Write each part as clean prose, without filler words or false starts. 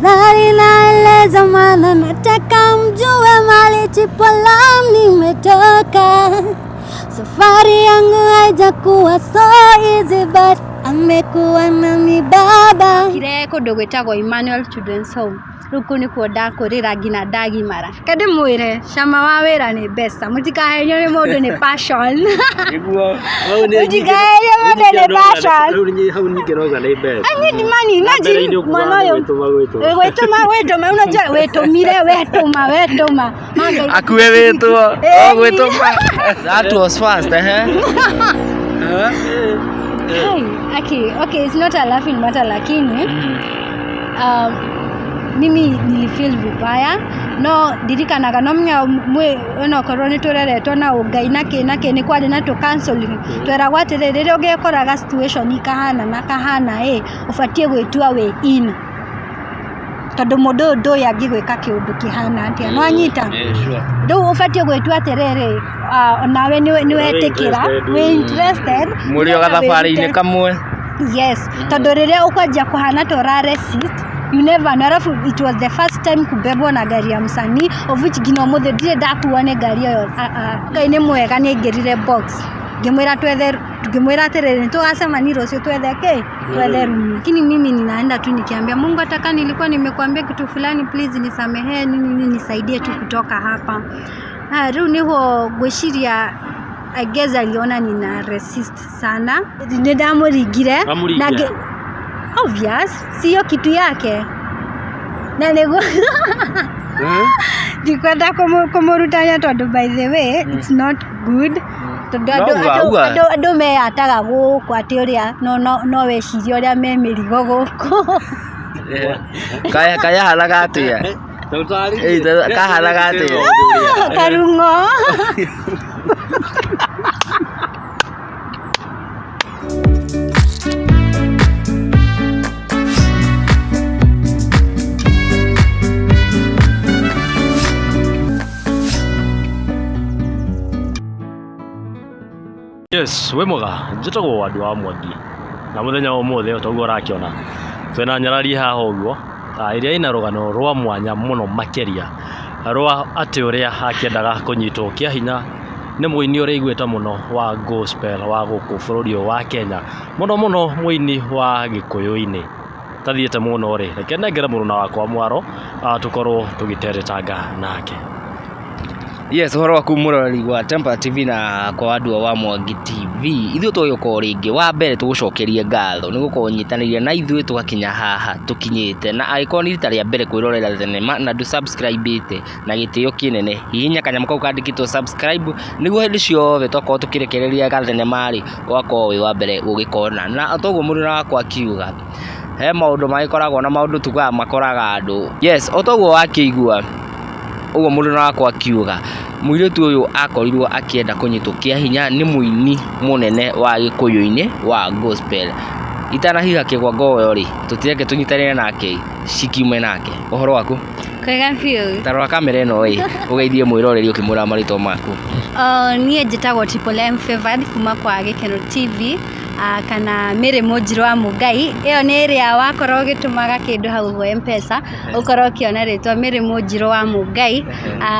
tafadhali naeleza maana nataka mjue mali Chipolam nimetoka. Safari yangu haijakuwa so easy but amekuwa nami baba. Kireko dogwetagwo Emmanuel Children's Home. Ruku ni kuoda kurira ngina ndagi mara. Kade mwire shama wa wira ni besta. Mutikahenyo ni mundu ni passion. Niguo. Mutikahenyo mundu ni passion. Riu ni hau ninge roga ni besta. Ani ni mani naji mwanayo. Wetuma unajua wetumire wetuma. Akue wetwa. Wetuma. That was fast Okay, it's not a laughing matter lakini mimi nilifeel vibaya no dirikanaga no mwe ono koroni tureretwo na ugai nake ni kwari na to counseling twera gwatirire ugekoraga situation ikahana ufatie gwitua we in tondu mundu ndo yangigwika kiundu kihana atia no anyita ndo ufatie gwitua atiriri nawe ni wetikira we interested muri gathabari-ini kamwe. Yes, tondu riria ukwanjia kuhana to resist you never know. It was the first time kubebwa na gari ya msanii of which gino mothe dire ndakuone gari yo kaine mwega ni ngirire box ngimwira terere tugasema ni rocio twethe room, lakini mimi ninaenda tu nikiambia Mungu ataka nilikuwa nimekuambia kitu fulani please nisamehe nini nisaidie tu kutoka hapa. Riu niho gwiciria I guess aliona nina resist sana ndamurigire na obvious sio kitu yake na nego dikwenda kumurutanya tondu by the way it's not good tondu me ataga guku ati uria no weciria uria me mirigo guku kaya halaga atia kahalaga atia karungo. Yes, we mwega njitagwo wandu wa Mwangi na muthenya umuthe utauga urakiona twena nyarari haha uguo iria ina rugano rwa mwanya muno makeria rwa ati uria akiendaga kunyitwo kia hinya ni muini uria igweta muno wa gospel wa guku bururi wa Kenya muno muini wa Gikuyu-ini tathiete muno ri reke nengere muruna wakwa mwaro tukorwo tugiteretanga nake. Yes, horo waku murori wa Tempa TV na kwa wandu wa Mwangi TV. Ithuĩ tũgĩũka rĩngĩ wa mbere tũgũcokerie ngatho nĩ gũkorwo nyitanĩire na ithuĩ tũgakinya haha tũkinyĩte na angĩkorwo nĩ rita rĩa mbere kwĩrorera thenema na ndũ subscribe na gĩtĩo kĩnene hihinya kanyamũ kau kandĩkĩtwo subscribe nĩguo hĩndĩ ciothe twakorwo tũkĩrekereria gathenema rĩ ũgakorwo wĩ wa mbere gũgĩkona na toguo mũruna wakwa akiuga he maũndũ magĩkoragwo na maũndũ tugaga makoraga andũ. Yes, otoguo wakĩigua ugo mũruna wakwa akiuga mũirĩtu ũyũ akorirwo akienda kũnyitwo kĩa hinya nĩ mũini mũnene wa Gĩkũyũ-inĩ wa gospel. Itanahiha kĩgwa ngoyo rĩ tũtireke tũnyitanĩre nake cikiume nake. Ũhoro waku? Kwega biũ. Tarora kamera ĩno ĩ ũgeithie mwĩroreri ũkĩmũra marĩtwa maku. Niĩ njĩtagwo Chipolam Favored kuma kwa Gĩkeno TV kana Mĩrĩ Mũnjirũ wa Ngai. Ĩyo nĩ ĩrĩa wakorwo ũgĩtũmaga kĩndũ hau ho M-Pesa ũkorwo ũkĩona rĩtwa Mĩrĩ Mũnjirũ wa Ngai.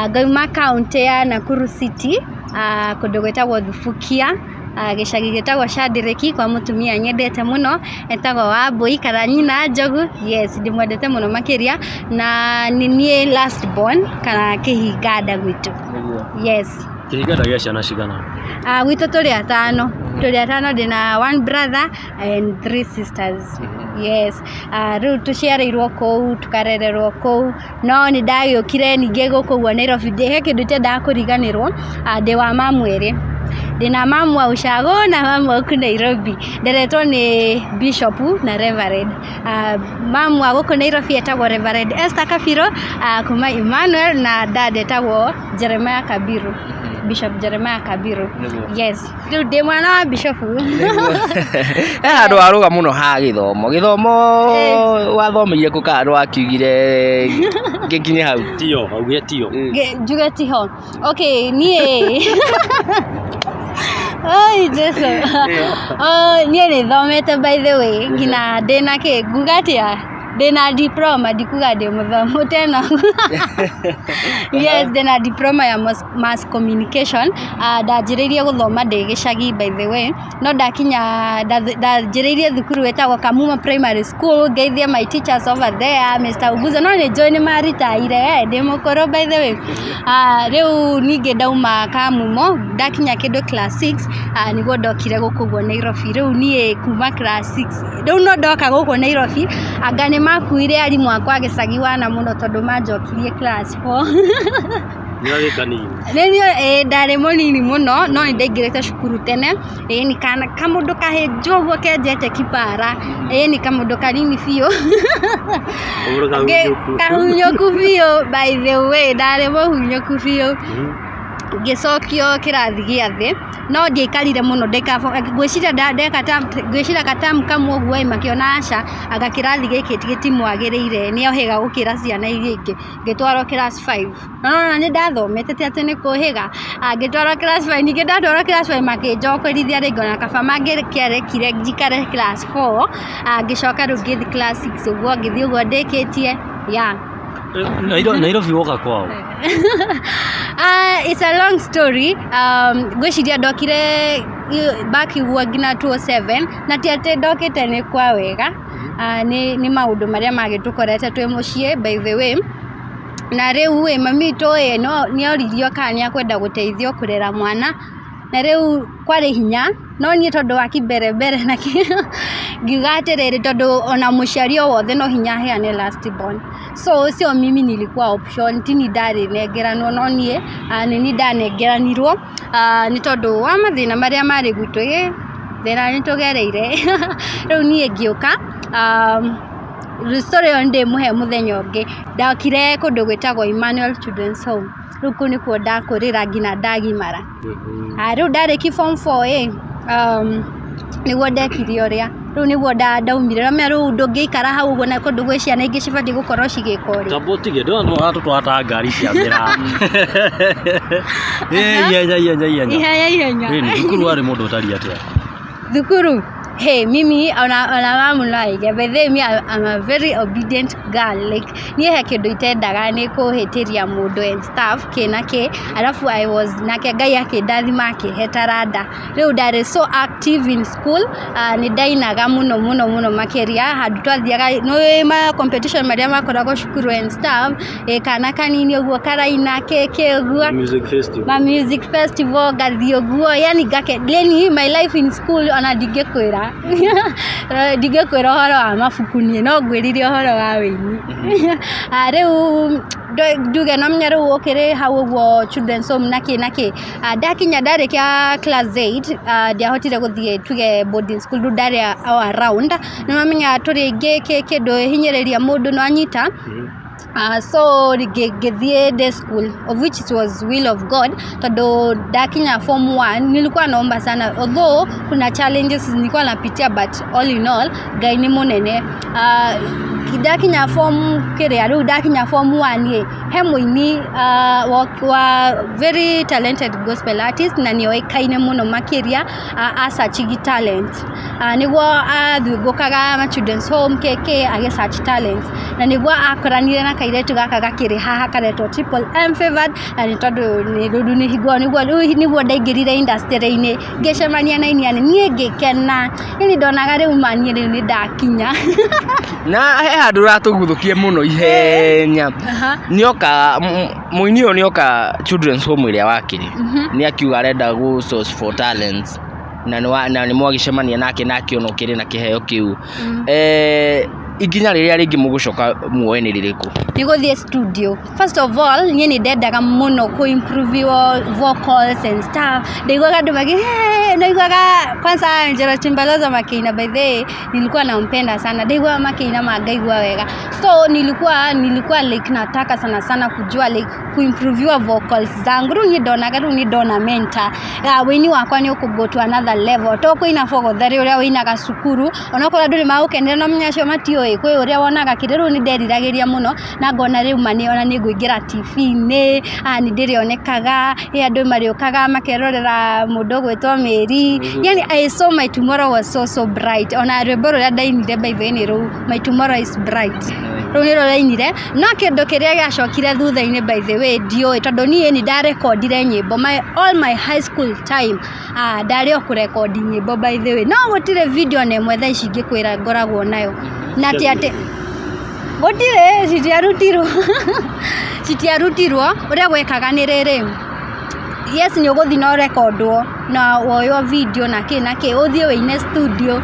Ngauma kaunti ya Nakuru City kũndũ gwĩtagwo Thubukia gĩcagi gĩtagwo Shadireki kwa mũtumia nyendete mũno etagwo Wambui kana nyina Njogu. Yes, ndimwendete mũno makĩria na nĩ niĩ last born kana kĩhinganda gwitũ. Yes. Kĩhinganda gĩa ciana cigana? Gwitũ tũrĩ atano ndĩna one brother and 3 sisters. Yes, rĩu tũciarĩirwo kũu tũkarererwo kũu no nĩ ndagĩũkire ningĩ gũkũ guo Nairobi he kĩndũ tendaga kũriganĩrwo ndĩ wa mamu erĩ. Ndĩna mamu wa Ushago na mamu wa gũkũ Nairobi nderetwo nĩ Bishop na Reverend. Mamu wa gũkũ Nairobi etagwo Reverend Esther Kabiro kuma Emmanuel na dad etagwo Jeremiah Kabiru. Bishop Jeremiah Kabiru. Yes. Rĩu ndĩ mwana wa Bishop. Andũ aruga mũno ha gĩthomo wathomeire kũ ka andũ akiugire ngĩkinye hau tio auge tio njuge tiho. Okay, niĩ Oi Jesu. Niĩ nĩ thomete by the way ngina ndĩna nguga atĩa Dena diploma dikuga de muthomo tena. Yes, dena diploma ya mass communication. Ndajireirie guthoma ndi gicagi by the way. No ndajireirie thukuru wetagwo Kamuma Primary School, ngeithie my teachers over there, Mr. Uguza no ni join maritaire ndi mukoro by the way. Riu ninge ndauma Kamumo ndakinya kindu class 6 niguo ndokire guku gwo Nairobi. Riu nie kuma class 6 riu no ndoka guku Nairobi anga ni makuire arimu akwa gicagi wana muno tondu manjokirie class 4. Nĩniĩ ndarĩ mũnini mũno no nĩ ndaingĩrĩte cukuru tene. Ni kana kamũndũ kahĩnju ũguo kenjete kipara. Ni kamũndũ kanini biũ. Kahunyũku biũ by the way, ndarĩ mũhunyũku biũ. Ngĩcokio kĩrathi gĩa thĩ no ndiaikarire mũno ngwĩciria katamu kamwe ũguo makĩona aca anga kĩrathi gĩkĩ gĩtimwagĩrĩire nĩohĩga gũkĩra ciana iria ingĩ. Ngĩtwarwo class 5 no nĩ ndathomete ti atĩ nĩ kũhĩga. Ngĩtwarwo class 5 ningĩ ndatwarwo class 5 makĩnjokerithia rĩngĩ ona kaba mangĩrekire njikare class 4. Ngĩcoka rĩu ngĩthiĩ class 6 ũguo ngĩthiĩ ũguo ndĩkĩtie ya Nairobi woka kwao. It's a long story. Gwĩciria ndokire back igua ngina 2007 na ti atĩ ndokĩte nĩ kwa wega. Nĩ maũndũ marĩa magĩtũkorete twĩ mũciĩ by the way. Na rĩu mami witũ no nĩoririo kana nĩakwenda gũteithio kũrera mwana na rĩu kwarĩ hinya no niĩ tondu wa kimbere na ngiuga atĩrĩrĩ tondu ona mũciari o wothe no hinya aheane last born. So sio mimi nilikuwa option tini ndarĩ nengeranwo no niĩ nĩ ndanengeranirwo nĩ tondu wa mathĩna marĩa marĩ gwitũ thĩna nĩtũgereire. Rĩu niĩ ngĩũka story ĩyo ndĩmũhe mũthenya ũngĩ. Ndokire kũndũ gwĩtagwo Emmanuel Children's Home. Rĩu kũu nĩkuo ndakũrĩra nginya ndagimara. Rĩu ndarĩki form 4 nĩguo ndekire ũrĩa. Rĩu nĩguo ndaumire na rĩu ndũngĩikara hau ũguo na kũndũ gwĩ ciana ingĩ cibatiĩ gũkorwo cigĩka ũrĩa. Tambo tige ndona tũtwara ngari cia mĩra. Ihenya. Ni thukuru warĩ mũndũ ũtari atĩa? Thukuru hey, mimi ona mamu naige by the way I'm a very obedient girl. Like niĩ he kĩndũ itendaga nĩ kũhĩtĩria mũndũ and stuff kĩ alafu I was nake Ngai akĩndathima akĩhe taranda. Rĩu ndarĩ so active in school. Nĩ ndainaga mũno makĩria handũ twathiaga no competition marĩa makoragwo cukuru and stuff. Kana kanini ũguo karaina keke ũguo music festival gathi ũguo yani leni my life in school ona ndingĩkwĩra ũhoro wa mabuku niĩ no ngwĩrire ũhoro wa wĩini. Rĩu nduge no menya rĩu ũkĩrĩ hau ũguo children's home naki ndakinya ndarĩkia class 8 ndiahotire gũthiĩ tuge boarding school ndarĩ around no menya tũrĩ ingĩ kĩndũ hinyĩrĩria mũndũ no anyita. So ngĩthiĩ day school of which it was will of God tondu ndakinya form 1 nilikuwa naomba sana although kuna challenges nilikuwa napitia but all in all Ngai ni munene. Ndakinya form rĩu ndakinya form 1 he mũini wa very talented gospel artist na nĩoĩkaine mũno makĩria searching talent. Nĩguo athungũkaga ma children's home agĩ search talent na nĩguo akoranire na kairĩtu gaka gakĩrĩ haha karetwo Triple M Favored na nĩ tondũ nĩ higwo nĩguo ndaingĩrire industry-inĩ ngĩcemania na inia niĩ ngĩkena nĩ ndonaga rĩu mani rĩu nĩ ndakinya. Na he handũ ratũguthũkie mũno ihenya nĩoka mũini ũyũ nĩoka children's home ĩrĩa wakĩrĩ nĩ akiuga arenda go source for talents na nĩ mwagĩcemania nake ona ũkĩrĩ na kĩheo kĩu. Ikinya rĩrĩa rĩngĩ mũgũcoka muoe nĩ rĩrĩkũ? Nĩ gũthiĩ studio. First of all niĩ nĩ ndendaga mũno ku improve vocals and stuff. Ndaiguaga andũ ndaiguaga kwanza Angela Chimbalaza makĩina by the way nilikuwa nampenda sana. Ndaiguaga makĩina mangaigua wega. So nilikuwa like nataka sana kujua like ku improve vocals zangu. Rĩu nĩ ndona mentor. Wĩini wakwa nĩ ũkũgo to another level. To kũina fogotharĩ ũrĩa wĩinaga cukuru. Onakorwo andũ nĩ magũkenera no menya acio matiũĩ kwĩ ũrĩa wonaga kĩrĩu nĩ nderiragĩria mũno na ngona rĩu mani ona nĩ ngũingĩra TV-inĩ nĩ ndĩrĩonekaga andũ marĩũkaga makerorera mũndũ gwĩtwo Mary yani I saw my tomorrow was so bright ona rwĩmbo rũrĩa ndainire by the way nĩ rũu my tomorrow is bright rũu nĩ rũrainire no kĩndũ kĩrĩa gĩacokire thutha-inĩ by the way ndiũĩ tondũ niĩ nĩ ndarekondire nyĩmbo all my high school time ndarĩ o kũrekondi nyĩmbo by the way no gũtirĩ video na ĩmwe thaa ici ingĩkwĩra ngoragwo nayo na atĩ gũtirĩ citiarutirwo ũrĩa gwekaga nĩ rĩrĩ yes nĩ ũgũthiĩ na ũrekondwo na woywo video na kĩ ũthiĩ wĩine studio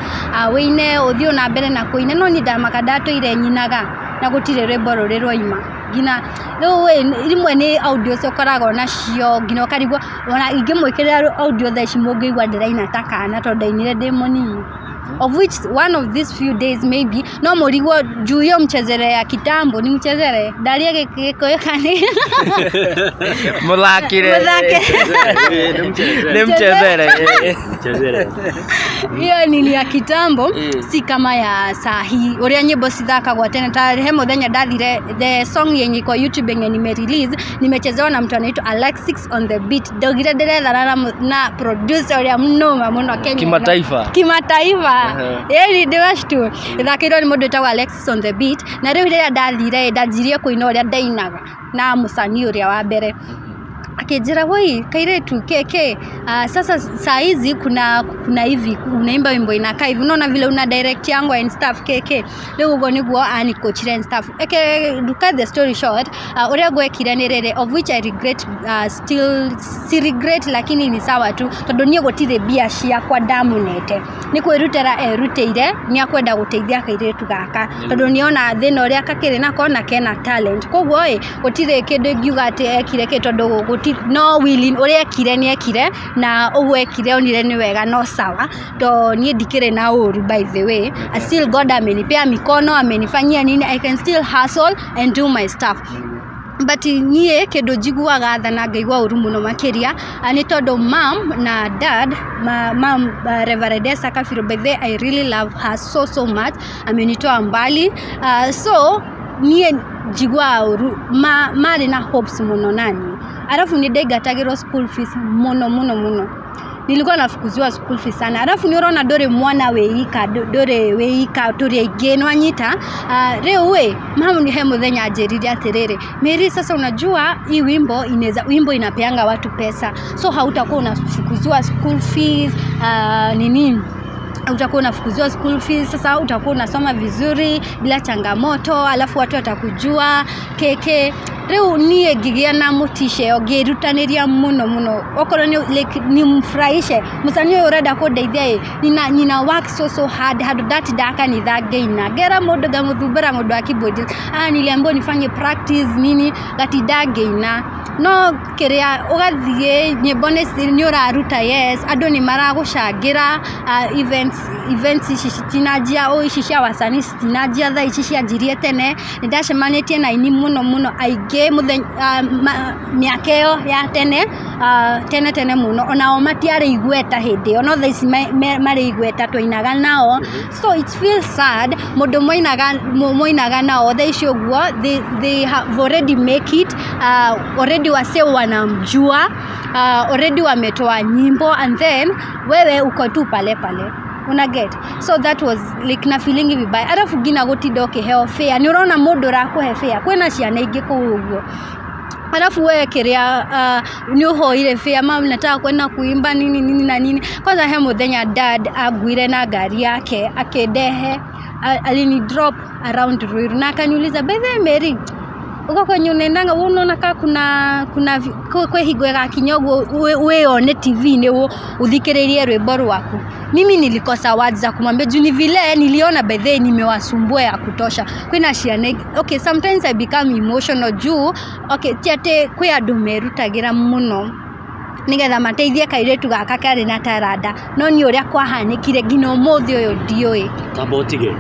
wĩine ũthiĩ na mbere na kũina no nĩ ndamaka ndatũire nyinaga na gũtirĩ rwĩmbo rũrĩ rwaima ngina rĩu rimwe nĩ audio ũkoragwo nacio ngina ũkarigwo ona ingĩmwĩkĩrĩra audio thaa ici mũngĩigua ndĩraina ta kana tondũ ndainire ndĩ mũnini of which one of these few days maybe no murigwo juu hiyo mchezere ya kitambo ni mchezere dalia kekekani mulakire ni mchezere hiyo ni ya kitambo si kama ya sahi uria nyimbo cithakagwa tene ta he muthenya ndathire the song yenye kwa YouTube yenye nime release nimechezewa na mtu anaitwa Alexis on the beat ndogire ndirethana na producer uria muno Kenya kimataifa yeli ndewashtu ithakirwo ni mundu etagwo Alexis on the beat na riu rĩrĩa ndathire kuina uria ndainaga na musanii uria wa mbere akijira woi kairetu keke sasa saa hizi kuna hivi unaimba wimbo inakaa hivi unaona vile una direct yangu and stuff keke leo ugo niguo ani coach and stuff look at the story short uria gwekire ni rere of which I regret still si regret lakini ni sawa tu tondu nie gutire bia cia kwa damu nete ni kwirutera eruteire ni akwenda guteithia kairetu gaka tondu niona thina uria kakire nako na kena talent koguo gutire kindu ngiuga ati ekire ke tondu no willing uria ekire ni ekire na uwe ekire onire ni wega no sawa to nie ndikire na uru by the way I still God amenipea mikono amenifanyia nini I can still hustle and do my stuff but nie kindu jiguaga tha na ngaigua uru muno makiria ni tondu mom na dad mom Reverend Esther Kafiro by the way I really love her so much amenitoa mbali so nie jigua uru mari na hopes muno nani alafu nĩndaingatagĩrwo school fees muno nilikuwa nafukuziwa school fees sana alafu niona ndore mwana weika turi aingĩ no anyita rĩu mama ni he muthenya anjĩrire atĩrĩrĩ Mary sasa unajua hii wimbo inapeanga watu pesa so hautakuwa unafukuziwa school fees nini utakuwa unafukuziwa school fees sasa utakuwa unasoma vizuri bila changamoto alafu watu watakujua keke rĩu niĩ ngĩgĩa na mũtishe ngĩrutaniria muno okorwo ni mfurahishe musanii ũyũ ũrenda kũndeithia nina work so hard handũ ndatinda kanitha ngeina ngera mũndũ ngamũthumbũra mũndũ wa keyboard niliambiwa nifanye practice nini ngatinda ngeina no kĩrĩa ũgathiĩ nyĩmbo nĩ ũraruta yes andũ nĩ maragũcangĩra events ici citinajia ici cia wasanii citinajia thaa ici cianjirie tene nĩndacemanĩtie na ini muno aingĩ miaka ĩyo ya tene muno onao matiarĩ igweta hĩndĩ ono thaa ici marĩ igweta twainaga nao so it feels sad mũndũ moinaga nao thaa ici ũguo they have already make it already wase wanamjua already wametoa nyimbo and then wewe uko tu pale una get so that was like na feeling vibaya alafu gina gũtinda ũkĩheo fare ni ũrona mũndũ ũrakũhe fare kwĩna ciana ingĩ kũu ũguo alafu wewe kĩrĩa ni ũhoire fare mama nataka kwenda kuimba nini na nini kwanza he muthenya dad aguire na gari yake akendehe alini drop around Ruiru na akaniuliza by the way Mary uko kwenye unaendanga unaona kama kuna higo ya kinyogo wewe TV ni uthikiririe rwimbo rwaku mimi nilikosa words za kumwambia juu ni vile niliona by the way nimewasumbua ya kutosha kwina ciana okay sometimes I become emotional juu okay tiate kwi andu merutagira muno nigetha mateithie kairetu gaka karĩ na taranda no ni uria kwahanĩkire ngina ũmũthĩ ũyũ ndiũĩ tabotige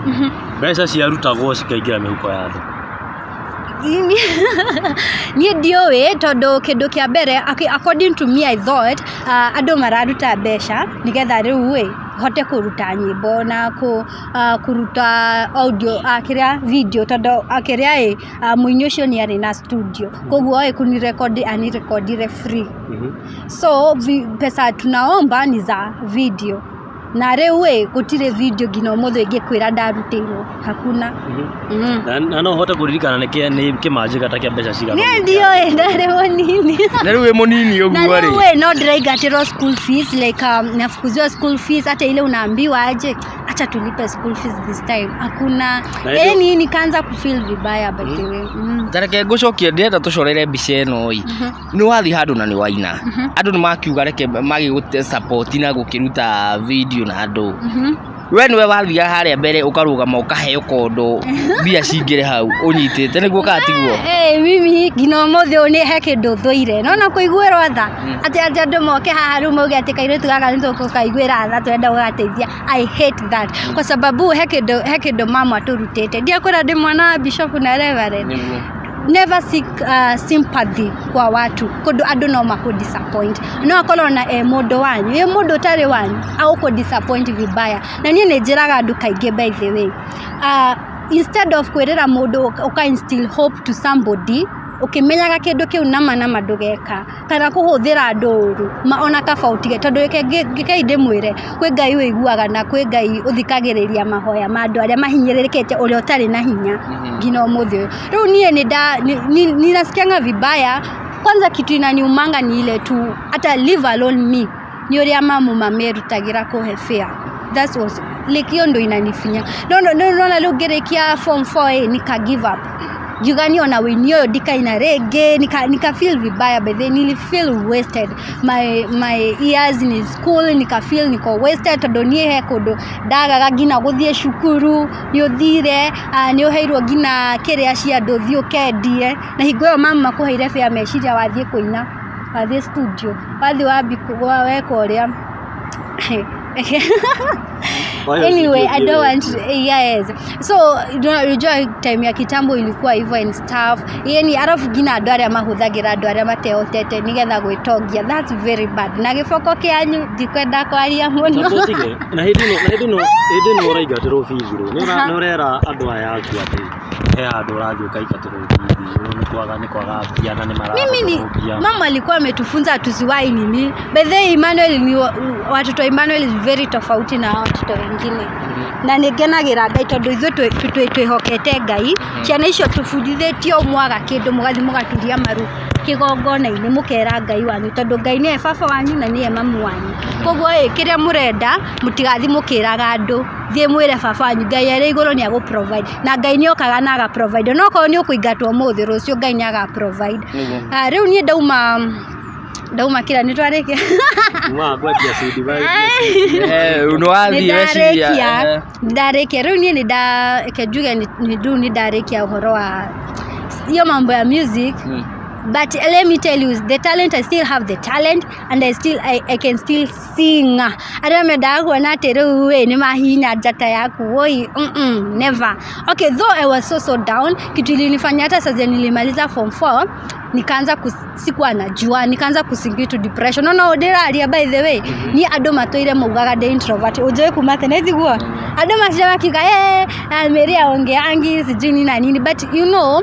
mbeca ciarutagwo cikaingĩra mĩhuko ya andũ niĩ ndiũĩ tondũ kĩndũ kĩa mbere according to me I thought andũ mararuta mbeca nigetha rĩu hote kuruta nyimbo na kuruta audio akiria video tondu akiria muinyi ucio ni ari na studio koguo kunirekodi anirekodire free. So pesa tunaomba ni za video na rewe gutire video gino mothe ngikwira ndarutirwo hakuna. Na no hote kuririkana ni kimanji gatakia mbeca cigana ndio ndare monini na riu monini uguo ri no ndiraingatiro school fees like nafukuzwa school fees hata ile unaambiwa aje acha tulipe school fees this time hakuna. Nikaanza kufeel vibaya by the way. Tareke ngucokia ndenda tucorere mbica eno ni wathi handu na ni waina andu ni makiuga reke magi gute support na gukiruta video na andu we niwe wathia haria mbere ukarugama ukaheo kondo bia cingire hau unyitite niguo katigwo mimi ngino mothe ni he kindu thuire nona kuiguirwo tha ati andu moke haha ru moge ati kairetu gaka ni tukukaiguira tha twenda gugateithia. I hate that kwa sababu he kindu mama turutite ndia kura ndi mwana bishop na reverend. Never seek sympathy kwa watu kodo andu no maku disappoint no akorwo na mundu wanyu mundu tari wanyu au ko disappoint vibaya na nie nejiraga andu kainge by the way instead of kwirira mundu uka instill hope to somebody ukimenyaga kindu kiu nama ndugeka kana kuhuthira nduru ona kabautige tondu gike ndimwire kwi Ngai wiguaga na kwi Ngai uthikagiriria mahoya ma andu aria mahinyiririkite uri utari na hinya ngina umuthi riu nie ninasikianga vibaya. Kwanza kitu inaniumanga ni ile tu hata leave alone me ni uria mamu mamerutagira kuhe fair. That was like hiyo ndo inanifinya no leo gerekia form 4 nika give up jugani ona wenyo dika ina rege nika feel vibaya by then nili feel wasted my years in school nika feel niko wasted tondu nie he kundu ndagaga ngina guthie cukuru ni uthire ni uheirwo ngina kiria cia nduthi ukendie na hingo yo mama kuheire fare meciria wathie kuina wathie studio wathie wambikwa weka uria anyway I don't want to, yes so unajua time ya kitambo ilikuwa hivyo and stuff yani arafu gina andu aria mahuthagira andu aria mateotete nigetha gwitogia. That's very bad na giboko kianyu ndikwenda kwaria muno na hindi no uraigatiro bibiru ni urera andu aya aku ati he andu urathi ukaigatiro bibiru ni kwaga piana ni mara mimi mama alikuwa ametufunza tusiwai nini by the Emmanuel ni watoto Emmanuel is very tofauti na watoto wengine na nigenagira Ngai tondu ithu twihokete Ngai ciana icio tufundithitio mwaga kindu mugathi mugaturia maru kigongona-ini mukera Ngai wanyu tondu Ngai ni baba wanyu na ni mamu wanyu koguo kiria murenda mutigathi mukiraga andu thie mwire baba wanyu Ngai ari iguru ni agu provide na Ngai ni okaga na aga provide no ko ni ukuingatwo muthi rucio Ngai ni aga provide. Riu ni ndauma kira ni twareke gwetia sudi bai unoathi ndareke riu ni njuge ni ndarekia uhoro wa hiyo mambo ya music. But let me tell you, the talent, I still have the talent and I can still sing. Adameda kuona tere we ni mahina jata yaku woi never. Okay, though I was so down, kitu ilinifanya hata sasa nilimaliza form 4 nikaanza sikuwa najua nikaanza kusingi to depression. No deraria by the way ni ado matoire mugaga the introvert ujoe kumate na thiguo ado masema kika Maria ongeangi sijui na nini but you know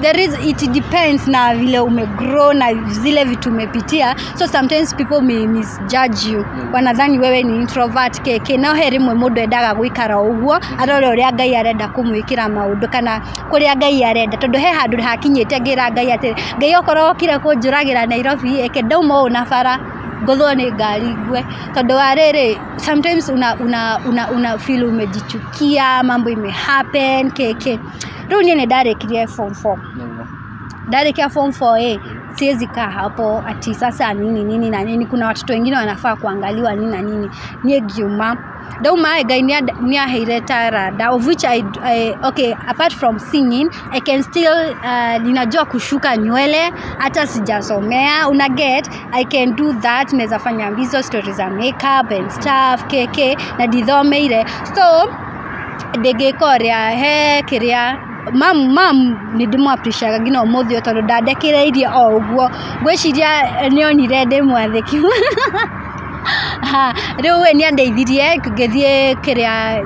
there is it depends na vile umegrow na zile vitu umepitia so sometimes people may misjudge you wanadhani wewe ni introvert keke na heri mwe mundu endaga guikara uguo arore uria Ngai arenda kumwikira maundu kana kuria Ngai arenda tondu he handu hakinyite ngira Ngai ati Ngai okorwo kire kunjuragira Nairobi eke ndauma una bara gothwo ni ngari gwe tondu warere sometimes una feel umejichukia mambo ime happen keke. Riu ni ndarekirie form 4 ndarekia form 4 siwezi kaa hapo ati sasa nini na nini kuna watoto wengine wanafaa kuangaliwa nini na nini nie giuma dauma Ngai ni aheire tarada of which I okay apart from singing I can still ninajua kushuka nywele hata sijasomea una get I can do that naweza fanya hizo stories za makeup and stuff keke na dithomeire so degekoria he kiria mam ni ndimu appreciate gino muthio tondu ndadekireirie o uguo gwiciria nionire ndi mwatheki Riu we ni andeithirie ngithie kiria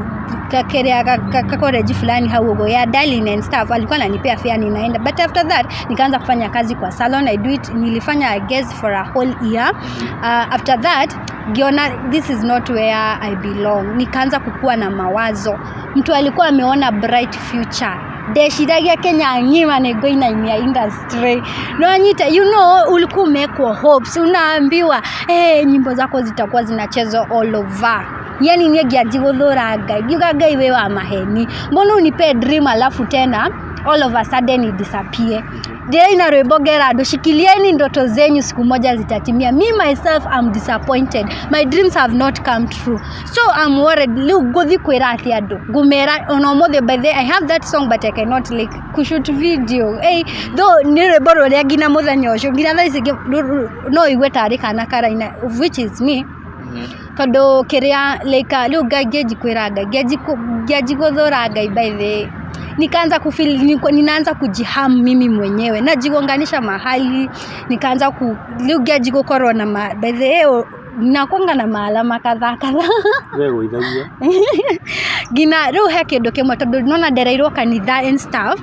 college fulani hau ugo ya darling and stuff, alikuwa ananipea fare ninaenda, but after that nikaanza kufanya kazi kwa salon. I do it, nilifanya I guess for a whole year. After that giona this is not where I belong, nikaanza kukua na mawazo. Mtu alikuwa ameona bright future, deshiragia Kenya ngima nego ina industry no anyita, you know, ulikuwa umekwa hopes, unaambiwa nyimbo zako zitakuwa zinachezwa all over. Yani niegiaji guthuraga giugaga iwe wa maheni, mbona unipe dream alafu tena all of a sudden it disappear. Dia ina rwebogera ando, shikilieni ndoto zenyu, siku moja zitatimia. Me myself am disappointed, my dreams have not come true, so I'm worried. Lu gothi kwira ati ando gumera ono mothe. By the I have that song but I cannot like kushoot video though ni rweboro ria gina muthenya ucio gina thaisi no igwe tari kana karaina, which is me. Tondo kiria like lu gageji kwiraga gaji guthuraga by the nikaanza kufeel ninaanza kujiham mimi mwenyewe, najigonganisha mahali, nikaanza gaji gukorwa na by the nakonga na maalama kadha wewe ithagia gina ru heke ndokemwe tondu nona ndereirwo kanitha and stuff.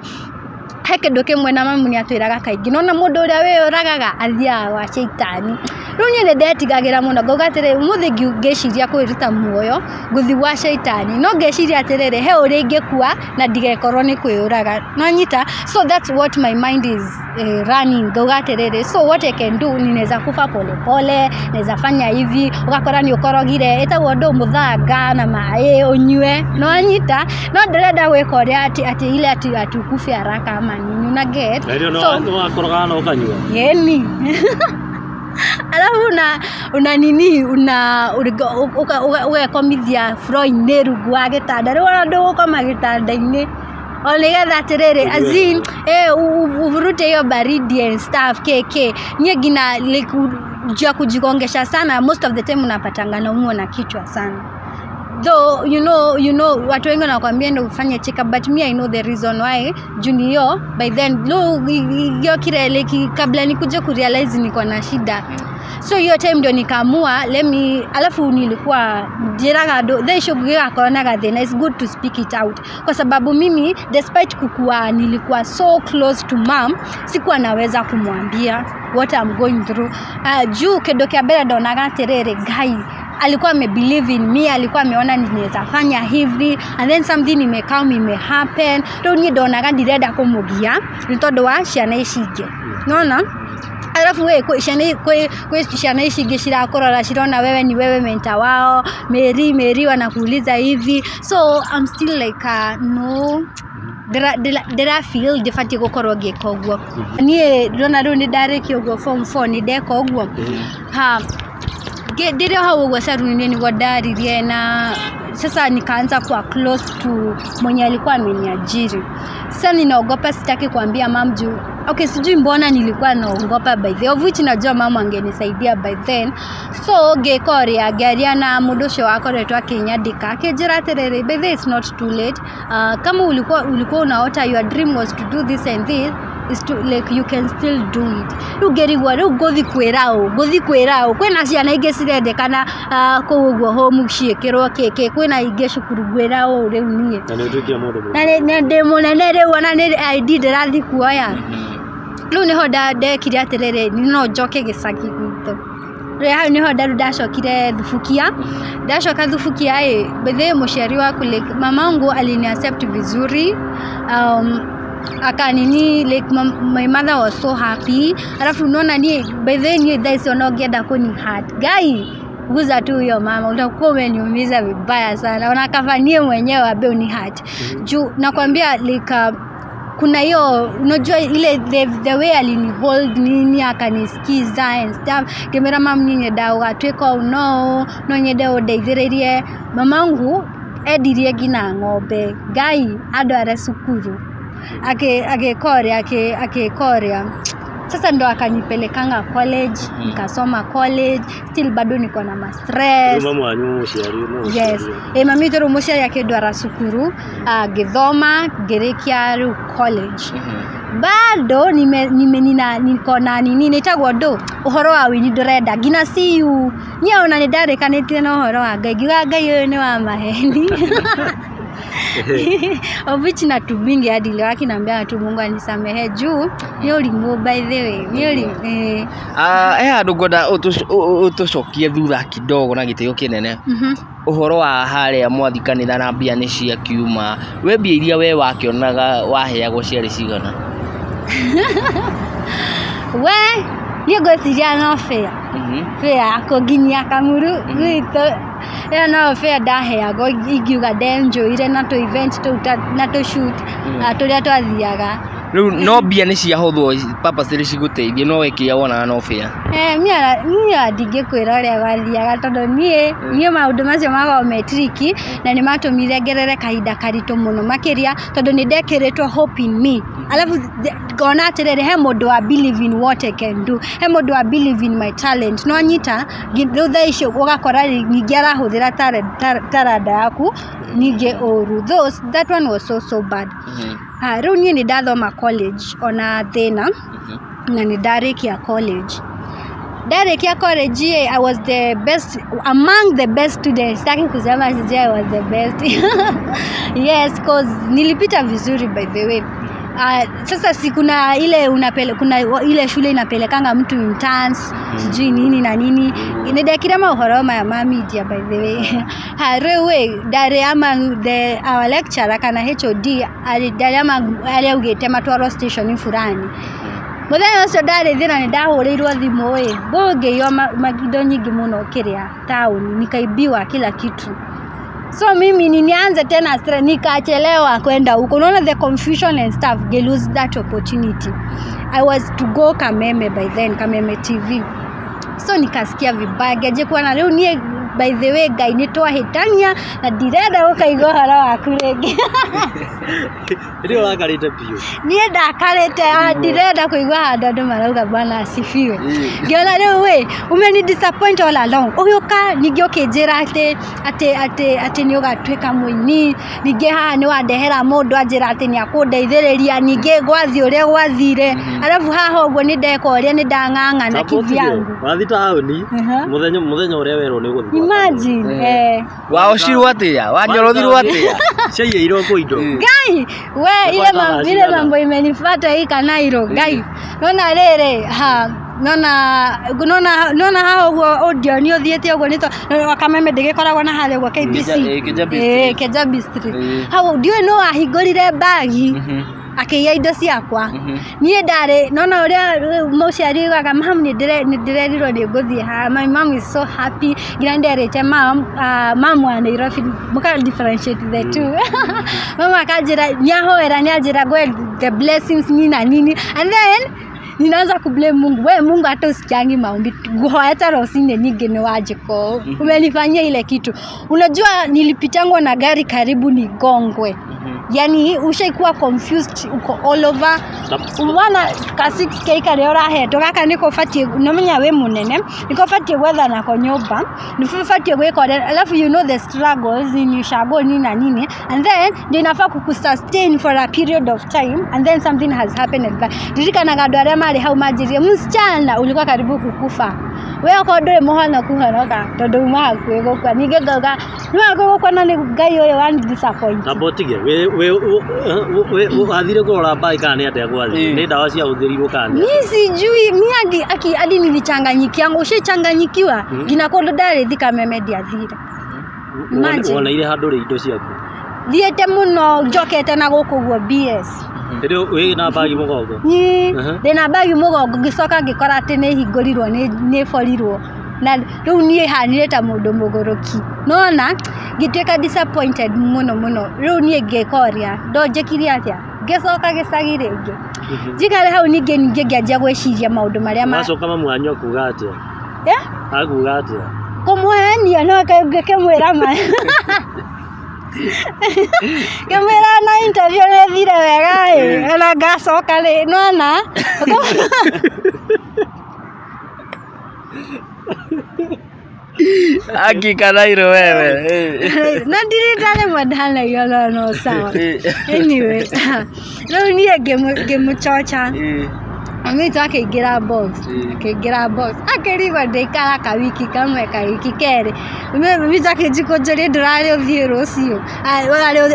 Heke ndokemwe na mamu ni atwiraga kaingi nona mundu uria we uragaga athia wa sheitani. Runye ne ndetigagira muno ngogatire umuthi ngeciria kwiruta muoyo guthi wa sheitani, no ngeciria atirere he uri ingekua na ndigekorwo ni kwiyuraga no nyita. So that's what my mind is running, ngogatirere. So what I can do, ninaweza kufa pole pole, naweza fanya hivi ugakora ni ukorogire etagwo ndo muthanga na mae unywe no nyita, no ndirenda gwikoria ati ile ati ukufe haraka ama nini, una get. So no akoroga no kanywa yeni alafu una nini ugekomithia floor-inĩ rungu wa gĩtanda, rĩu ona ndũgũkoma gĩtanda-inĩ onigetha atiriri azin uvurute hiyo baridi and stuff keke nye gina like jua kujigongesha sana. Most of the time unapatanga na umo na kichwa sana, though you know watu wengi wanakuambia ndio ufanye check up, but me I know the reason why. Junior by then hiyo kile like kabla nikuje kurealize niko na shida, so hiyo time ndio nikaamua alafu nilikuwa jiraga they should corona gathena. It's good to speak it out, kwa sababu mimi despite kukua nilikuwa so close to mom, sikuwa naweza kumwambia what I'm going through. Juu kedokia bela donaga terere Ngai alikuwa believe in me, alikuwa ameona ninaweza fanya hivi, and then something ime happen. Ndio ni donaga ndirenda kumugia nitondo wa ciana icige nona. Alafu we kwa ciana icige cirakorora cirona wewe ni wewe mentor wao, Mary wanakuuliza hivi. So I'm still like no dera feel defati gukorwo ngeka uguo. Nie ndona ru ni ndarikio uguo form 4 ni ndeka uguo ndirio hau uguo saruni ni godaririe, na sasa nikaanza kuwa close to mwenye alikuwa ameniajiri. Sasa ninaogopa, sitaki kuambia mama juu okay, sijui mbona nilikuwa naogopa by the of which najua mama angenisaidia by then. So gekoria garia na mudosho wako retwa Kenyandika kejira terere by the it's not too late. Kama ulikuwa unaota your dream was to do this and this, is to like you can still do it. Rugerigwa rugothi kwirao kwena ciana inge cirendekana kuugwo home ciekirwo keke, kwena inge cukuru gwirao riu nie na nitukia mundu na ndemunene riu ona ni ID ndirathi kuoya. Riu niho ndekire atiriri no njoke gicagi gitu. Riu niho ndacokire thufukia, ndacoka thufukia bethe muciari waku like mamangu alini accept vizuri. Akanini like my mother was so happy. Alafu unaona ni by then you guys wanaongea kuni hard guy guza tu huyo mama, utakuwa umeniumiza vibaya sana, unakafanyia mwenyewe abe uni hard juu nakwambia like kuna hiyo unajua ile the way alini hold nini akanisikiza and stuff. Kemera mama nyinyi dawa atweka no nyede odeithirerie mamangu edirie gina ng'ombe gai ando are sukuru akekoria Sasa ndo akanipelekanga college, nikasoma college, still bado niko na ma stress. Mama wanyu muciari no. Yes. Mami toro muciari akendwara cukuru, githoma, ngerekia college. Bado niko na nini nitagwo ndo uhoro wa wini ndurenda ngina see you. Niona ni ndarĩkanĩtie na uhoro wa Ngai, ngiuga Ngai ũyũ nĩ wa maheni. Of which natubingi hadi leo akiniambia tu Mungu anisamehe juu ni ulimu by the way ni ulimu andu ngoda utucokie thutha kidogo na gitio kinene uhoro wa haria mwathikanitha na mbia ni cia kiuma we mbia iria we wakionaga waheagwo ciarĩ cigana we ni ngociria no fair fair kuginyia kamuru gwito no fair ndaheagwo ingiuga ndenjoire na to event na to shoot turia twathiaga riu no mbia ni cia huthwo purpose ciguteithie no wekia wona no fair mia ndingikwira ria wathiaga tondu nie maundu macio mago metriki na ni matumire ngerere kahinda karitu muno makiria tondu ni ndekiritwo hope in me alafu gona atirere he mundu wa believe in what I can do he mundu wa believe in my talent no nyita thutha icio ugakora ningi arahuthira taranda yaku ningi oru that one was so bad. Riu nie ni ndathoma college ona thina na ni ndarĩkia college. Ndarĩkia college I was the best among the best students. Sitaki kusema I was the best. Yes, cause nilipita vizuri by the way. Sasa si kuna ile kuna ile shule inapelekanga mtu interns sijui nini na nini inedekira mahoroma ya media by the way. Harewe dare ama our lecturer kana HOD dare ama aliugete matwaro station fulani muthenya ucio ndari thina ni ndahurirwo thimu bongeyo magindo nyingi muno kiria town nikaibiwa kila kitu. So mimi nianze tena stress nikachelewa kwenda huko. Unaona the confusion and stuff, they lose that opportunity. I was to go Kameme by then, Kameme TV. So nikasikia vibaya geje kwa na leo nie by the way Ngai nitwa hitania na ndirenda ukaigwa hara waku rĩngĩ. Ndio wakarite pio. Nie ndakarite ndirenda kuigwa handa ndo marauga bwana asifiwe. Ngiona leo we umeni disappoint all along. Uyoka ningi ukinjira ati ni ugatwika muini ningi haha ni wandehera mundu anjira ati ni akundeithĩrĩria ningi gwathi uria gwathire alafu haha uguo ni ndeka uria ni ndang'ang'ana kivyangu. Wathi tauni muthenya uria werwo ni guthi. Imagine waoshirwo atia wanyorothiruo atia ciaiyirwo kwa indo Ngai we ile mambo imenifuata hii Kanairo Ngai nona rere nona hao audio ni uthiete ugo nito Kameme ndigikoragwo na hale gwa KBC Kejabi Street hao ndio no ahingurire bagi akiya indo ciakwa nie ndare nona uria muciari gaga mam ni ndirerirwo ni nguthie ha my mom is so happy granderete mam wa Nairobi muka differentiate the two mama akajira nyahoera ni ajira the blessings nina nini and then ninaanza kublame Mungu. Wewe Mungu hata usikiangi maombi. Guhoya taro usine nyingi ni wajiko. Umenifanyia ile kitu. Unajua nilipitangwa na gari karibu nigongwe. Yani ushaikuwa confused uko all over. Umwana ka 6k kare orahetwo gaka niko fatie nomenya we munene. Niko fatie gwetha na konyoba. Niko fatie gwekora alafu you know the struggles in Ushago nini na nini and then ndio inafaa kukusustain for a period of time and then something has happened and that. Dirikana gadware mali hau majirie msichana ulikuwa karibu kukufa. Wewe uko ndore mohana kuhanoka tondu uma hakwego kwa nigegauga niwako kwa nani Ngai oyo one disappoint. Tabotige we wathire kurora bike kana ni atia gwathi ni ndawa cia uthirirwo kana mimi sijui mimi hadi nilichanganyikia ushichanganyikiwa ngina kondo ndari thika Kameme ndiathire wona ile handu ri indo ciaku thiete muno njokete na gukuguo BS ndio we na bagi mugongo ndina bagi mugongo ngicoka ngikora ati ni hingurirwo ni forirwo na riu nie hanire ta mundu mugoroki nona ngitweka disappointed muno riu nie ngikoria ndonjekirie atia ngicoka gicagi ringi njikare hau ningi ngianjia gwiciria maundu maria macoka mamu anyo kuga atia akuga atia kumwenia no ngeke mwira ma Kamera na interview ne thire wega na ngacoka ri nona Akikanairo wewe. Na ndirindane madhana yolo no sawa. Anyway, no niye gemuchocha. Amito akaigira box. Akirigo ndikara ka wiki kamwe ka wiki kere. Mimi akijiko jore ndurare uthie rucio.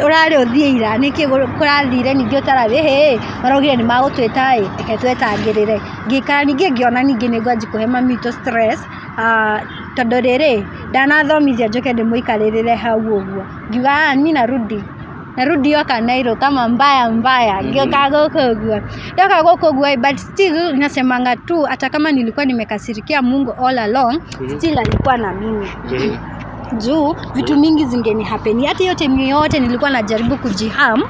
Urare uthie ira niki kurathire ningi utarathi he. Marogire ni magutweta eke twetangirire. Ngikara ningi ngiona ningi ni ngwanji kuhe mamito stress. Tondu riri ndanathomithia njoke ndimuikarĩrĩre hau ũguo ngiuga ni narudi yoka Nairo kama mbaya ngioka gũkũ ũguo but still nasemanga tu hata kama nilikuwa nimekasirikia Mungu all along still alikuwa na mimi juu vitu mingi zingeni happen hata yote yote nilikuwa najaribu kujiham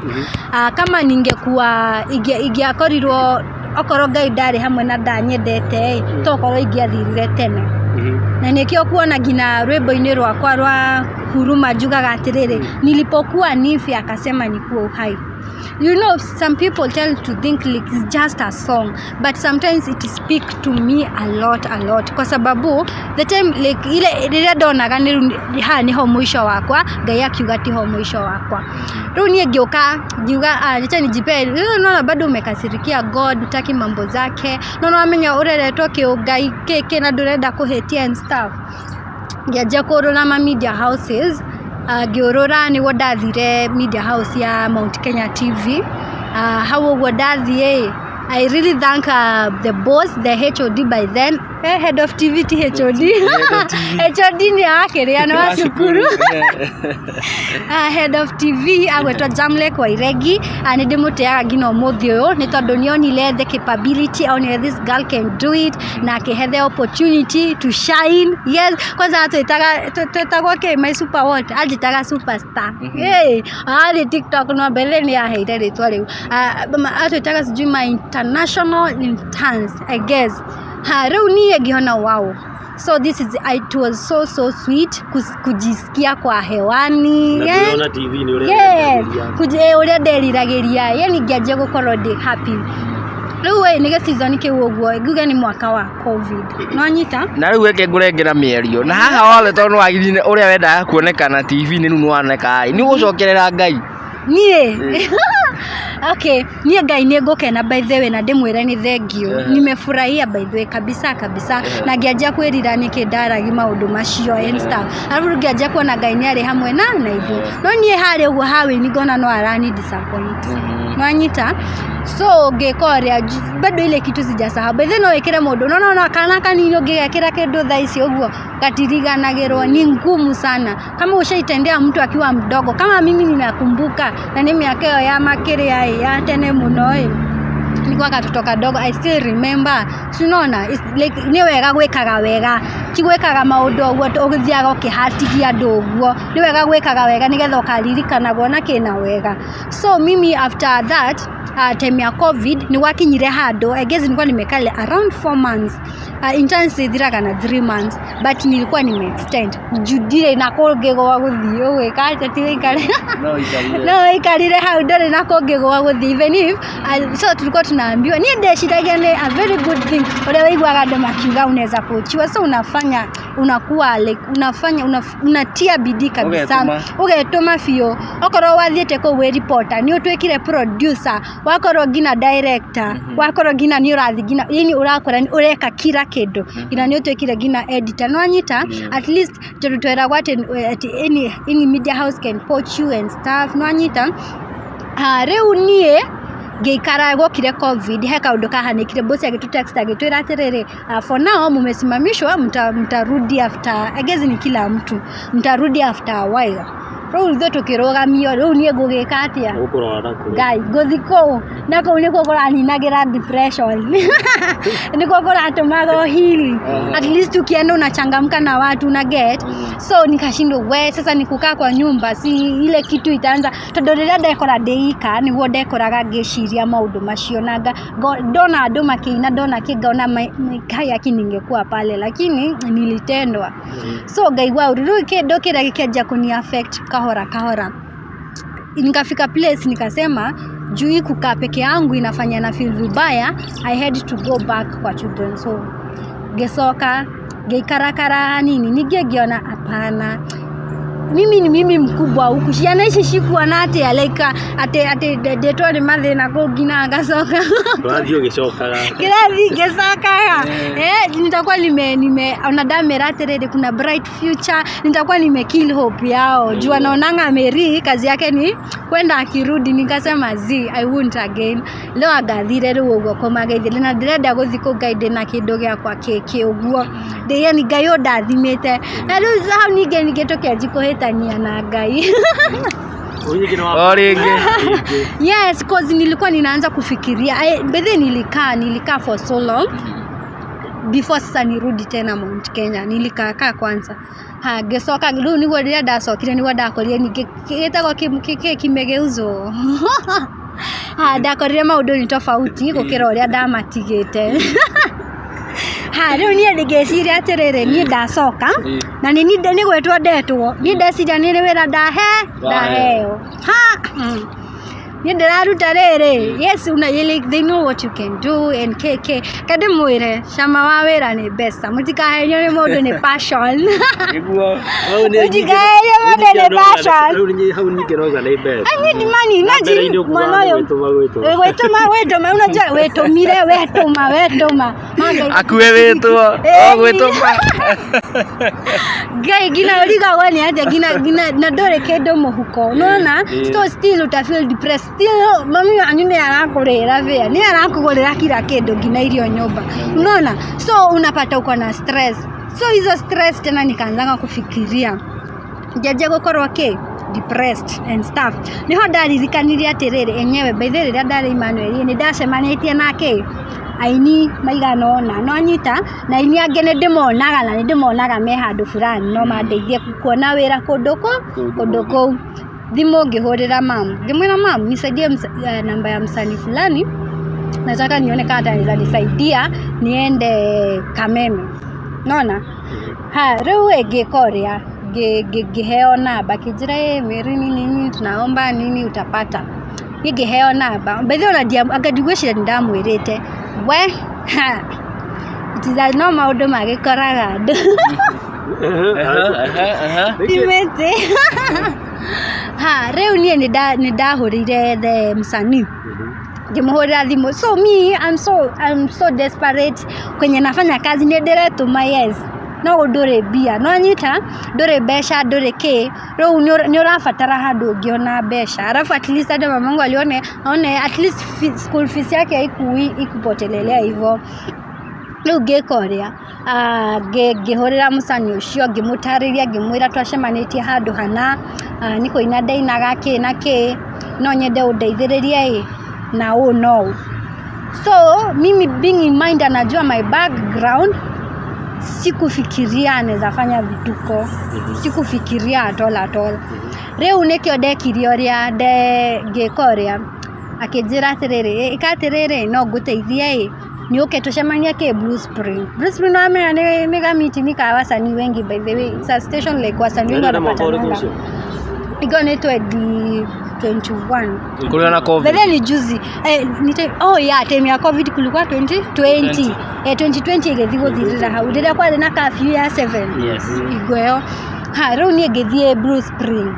kama ningekuwa igiakorirwo okoro Ngai ndari hamwe na ndanyendete tokorwo ingiathirire tene na nikio kuona gina rwimbo-ini rwakwa rwa huruma njugaga atiriri nilipokuwa nifi akasema nikuwa uhai. You know, some people tend to think like it's just a song, but sometimes it speaks to me a lot kwa sababu the time like ile ndonaga ni ho mwisho wakwa Ngai akiuga ti ho mwisho wakwa. Rĩu niĩ ngiuga acha nijipe naona bado umekasirikia God utaki mambo zake naona wamenya ureretwo kiungai keke na ndurenda kuhetia and stuff. Ngianjia kurora ma media houses ngiurora ni ndathire media house ya Mount Kenya TV how would I really thank the boss, the HOD by then, head of TV HOD. HOD ni akiria na wasukuru. Head of TV agwetwa Jamle kwa Iregi and ndimuteaga ngino muthi uyu ni tondu nionile the capability on this girl can do it na akihe opportunity to shine. Yes, kwanza twetagwo ke my super what ajitaga superstar. Hey, ali TikTok no mbele ni aheire ritwa riu atwetaga sijui my international intense I guess riu niye ngihona wow. So this is it was so sweet kujisikia kwa hewani na TV ni uria nderiragiria yani ngianjia gukorwo ndi happy. Riu ni season kiuguo nguga ni mwaka wa COVID no nyita na riu eke ngurengera mierio na haha wale tondu wagithine uria wendaga kuonekana TV ni nu waneka ni gucokerera Ngai nie okay nie Ngai ni ngukena by the way na ndimwire ni thengio nimefurahia by the way kabisa na ngianjia kwirira niki ndaragi maundu macio and stuff alafu ngianjia kuona Ngai ni ari hamwe na ithu no nie hari uguo hawe ni ngona no arani disappoint no anyita so ngekoria bado ile kitu sijasahau by the no wekere mundu no kana kanini ngigekira kindu tha ici uguo gatiriganagirwo ni ngumu sana kama ushaitendea mtu akiwa mdogo kama mimi ninakumbuka na ni miaka ya makiri ya tene muno nilikuwa katoto kadogo I still remember tunaona like ni wega gwikaga wega kigwekaga maundu uguo ugithiaga ukihatigia nduguo ni wega gwikaga wega nigetha ukaririkana gona kina wega. So mimi after that time ya COVID ni wakinyire hado I guess nilikuwa nimekale around 4 months intense thiraga na 3 months but nilikuwa extend judire na kongego guthio gwika tiwikare no ikarire hau ndore na kongego guthio even if so tulikuwa tunaambiwa ni ndeshiragia ni a very good thing ule waigwaga ndo makiuga unaweza kuchiwa so unafanya unakuwa like unatia bidii kabisa ugetuma fio okorwo wathiete ko we reporter ni utwekire producer wakorwo ngina director wakorwo ngina ni urathi ngina yani urakora ni ureka kila kindu ina ni utwekire ngina editor no anyita at least twera gwate any media house can poach you and stuff no anyita riu nie geikara gokire COVID he kaundu kahanikire bosi agitutext agitwira atiriri for now mumesimamishwa mtarudi after I guess ni kila mtu mtarudi after a while. Riu thwe tukirugamio riu nie ngugika atia Ngai nguthiko nako niko kuraninagira depression niko kuratumaga heal at least ukienda unachangamka na watu una get so nikashindwa we sasa nikukaa kwa nyumba si ile kitu itaanza tondu rira ndekora ndeika niguo ndekoraga ngeciria maundu macio naga ndona andu makiina ndona kingona Ngai akiningekuwa pale lakini nilitendwa so Ngai wa riu kindu kira gikianjia kuni affect kahora nikafika place nikasema juu kukaa peke yangu inafanya na feel vibaya. I had to go back kwa children's home. Gesoka geikarakara nini nigegiona hapana, mimi ni mimi mkubwa huku shianaishi shikuwa nate alaika ate detone madhe na gogina gasoka Baadhi ungeshoka kirathi gesaka nitakuwa nime onadame raterede kuna bright future, nitakuwa nime kill hope yao jua naonanga Mary kazi yake ni kwenda akirudi. Nikasema I won't again. Leo agathire rugo koma gaithile na ndirenda guthiko guide na kindu gya kwa keke uguo de yani gayo ndathimete na riu hau ningetoke jikuhitania na Ngai yes, cause nilikuwa ninaanza kufikiria bethe nilikaa for so long before sasa nirudi tena Mount Kenya. Nilikaa kwanza gesoka riu niguo rĩrĩa ndacokire niguo ndakorire ningĩgetagwo kimegeuzo ndakorire maũndũ ni tofauti gũkĩra ũrĩa ndamatigĩte. Riu niĩ ndĩgeciria atĩrĩrĩ niĩ ndacoka na nĩ gwĩtwo ndetwo niĩ ndeciria nĩ wĩra ndaheo niĩ ndĩraruta rĩrĩ. Yes, they know what you can do and keke kade mwĩre cama wa wĩra nĩ mbeca, mũtikahenio nĩ mũndũ nĩ passion nĩguo mũtikahenio mũndũ nĩ passion. Rĩu nĩ hau ningĩroga nĩ mbeca I need money. Imagine mwana ũyũ gwĩtũma unajua wetũma akue wĩtwo gwĩtũma Ngai gina ũrigagwo nĩ atĩa gina na ndũrĩ kĩndũ mũhuko unaona, so still uta feel depressed still. Mami wanyu nĩ arakũrĩra vya nĩ arakũgũrĩra kila kĩndũ gina irio nyumba unaona, so unapata uko na stress. So hizo stress tena nikaanza kufikiria jaje gukorwo depressed and stuff. Niho ndaririkanirie atiriri enyewe by the way rĩrĩa ndarĩ Emmanuel nĩ ndacemanĩtie nake aini maigana ona no nyita na aini angĩ nĩ ndĩmonaga me handũ fulani no mandeithie kuona wĩra kũndũ kũu. Thimũ ngĩhũrĩra mam ngĩmwĩra mam nisaidie namba ya msanii fulani, nataka nione kama ataweza nisaidia niende Kameme naona. Rĩu ngĩkoria ngĩheo namba kijira Mary nini tunaomba nini utapata. Ngĩheo namba by the way akadigwĩcira ndamwĩrĩte we it is no maũndũ magĩkoraga andũ timete. Rĩu niĩ nĩ ndahũrĩire the msanii ngĩmũhũrĩra thimũ. So me I'm so desperate kwenye nafanya kazi nĩ ndĩretũma yes no ndũrĩ mbia no nyita ndũrĩ mbeca ndũrĩ rĩu nĩ ũrabatara handũ ũngĩona mbeca alafu at least hata mamangu alione at least school fees yake ikupotelelea hivyo. Rĩu ngĩkoria ngĩhũrĩra mũsanii ũcio ngĩmũtarĩria ngĩmwĩra twacemanĩtie handũ hana nĩ kũina ndainaga na no nyende ũndeithĩrĩrie na no. So mimi being in mind anajua my background, sikufikiria anaweza fanya vituko, sikufikiria at all. Rĩu nĩkĩo ndekire ũrĩa ngĩkoria akĩnjĩra atĩrĩrĩ ikatirĩrĩ no ngũteithie ni okay tucemanie Blue Spring no amena nĩ gamiti nika wasanii wengi by the way, it's a station like wasanii wengi wanapatana. Iko ni 2021 kulikuwa na COVID. Ni juzi time ya COVID kulikuwa 2020 2020 igethigwo thirira hau rĩrĩa kwarĩ na curfew ya 7. Yes. Igweo rĩu niĩ ngĩthiĩ Blue Spring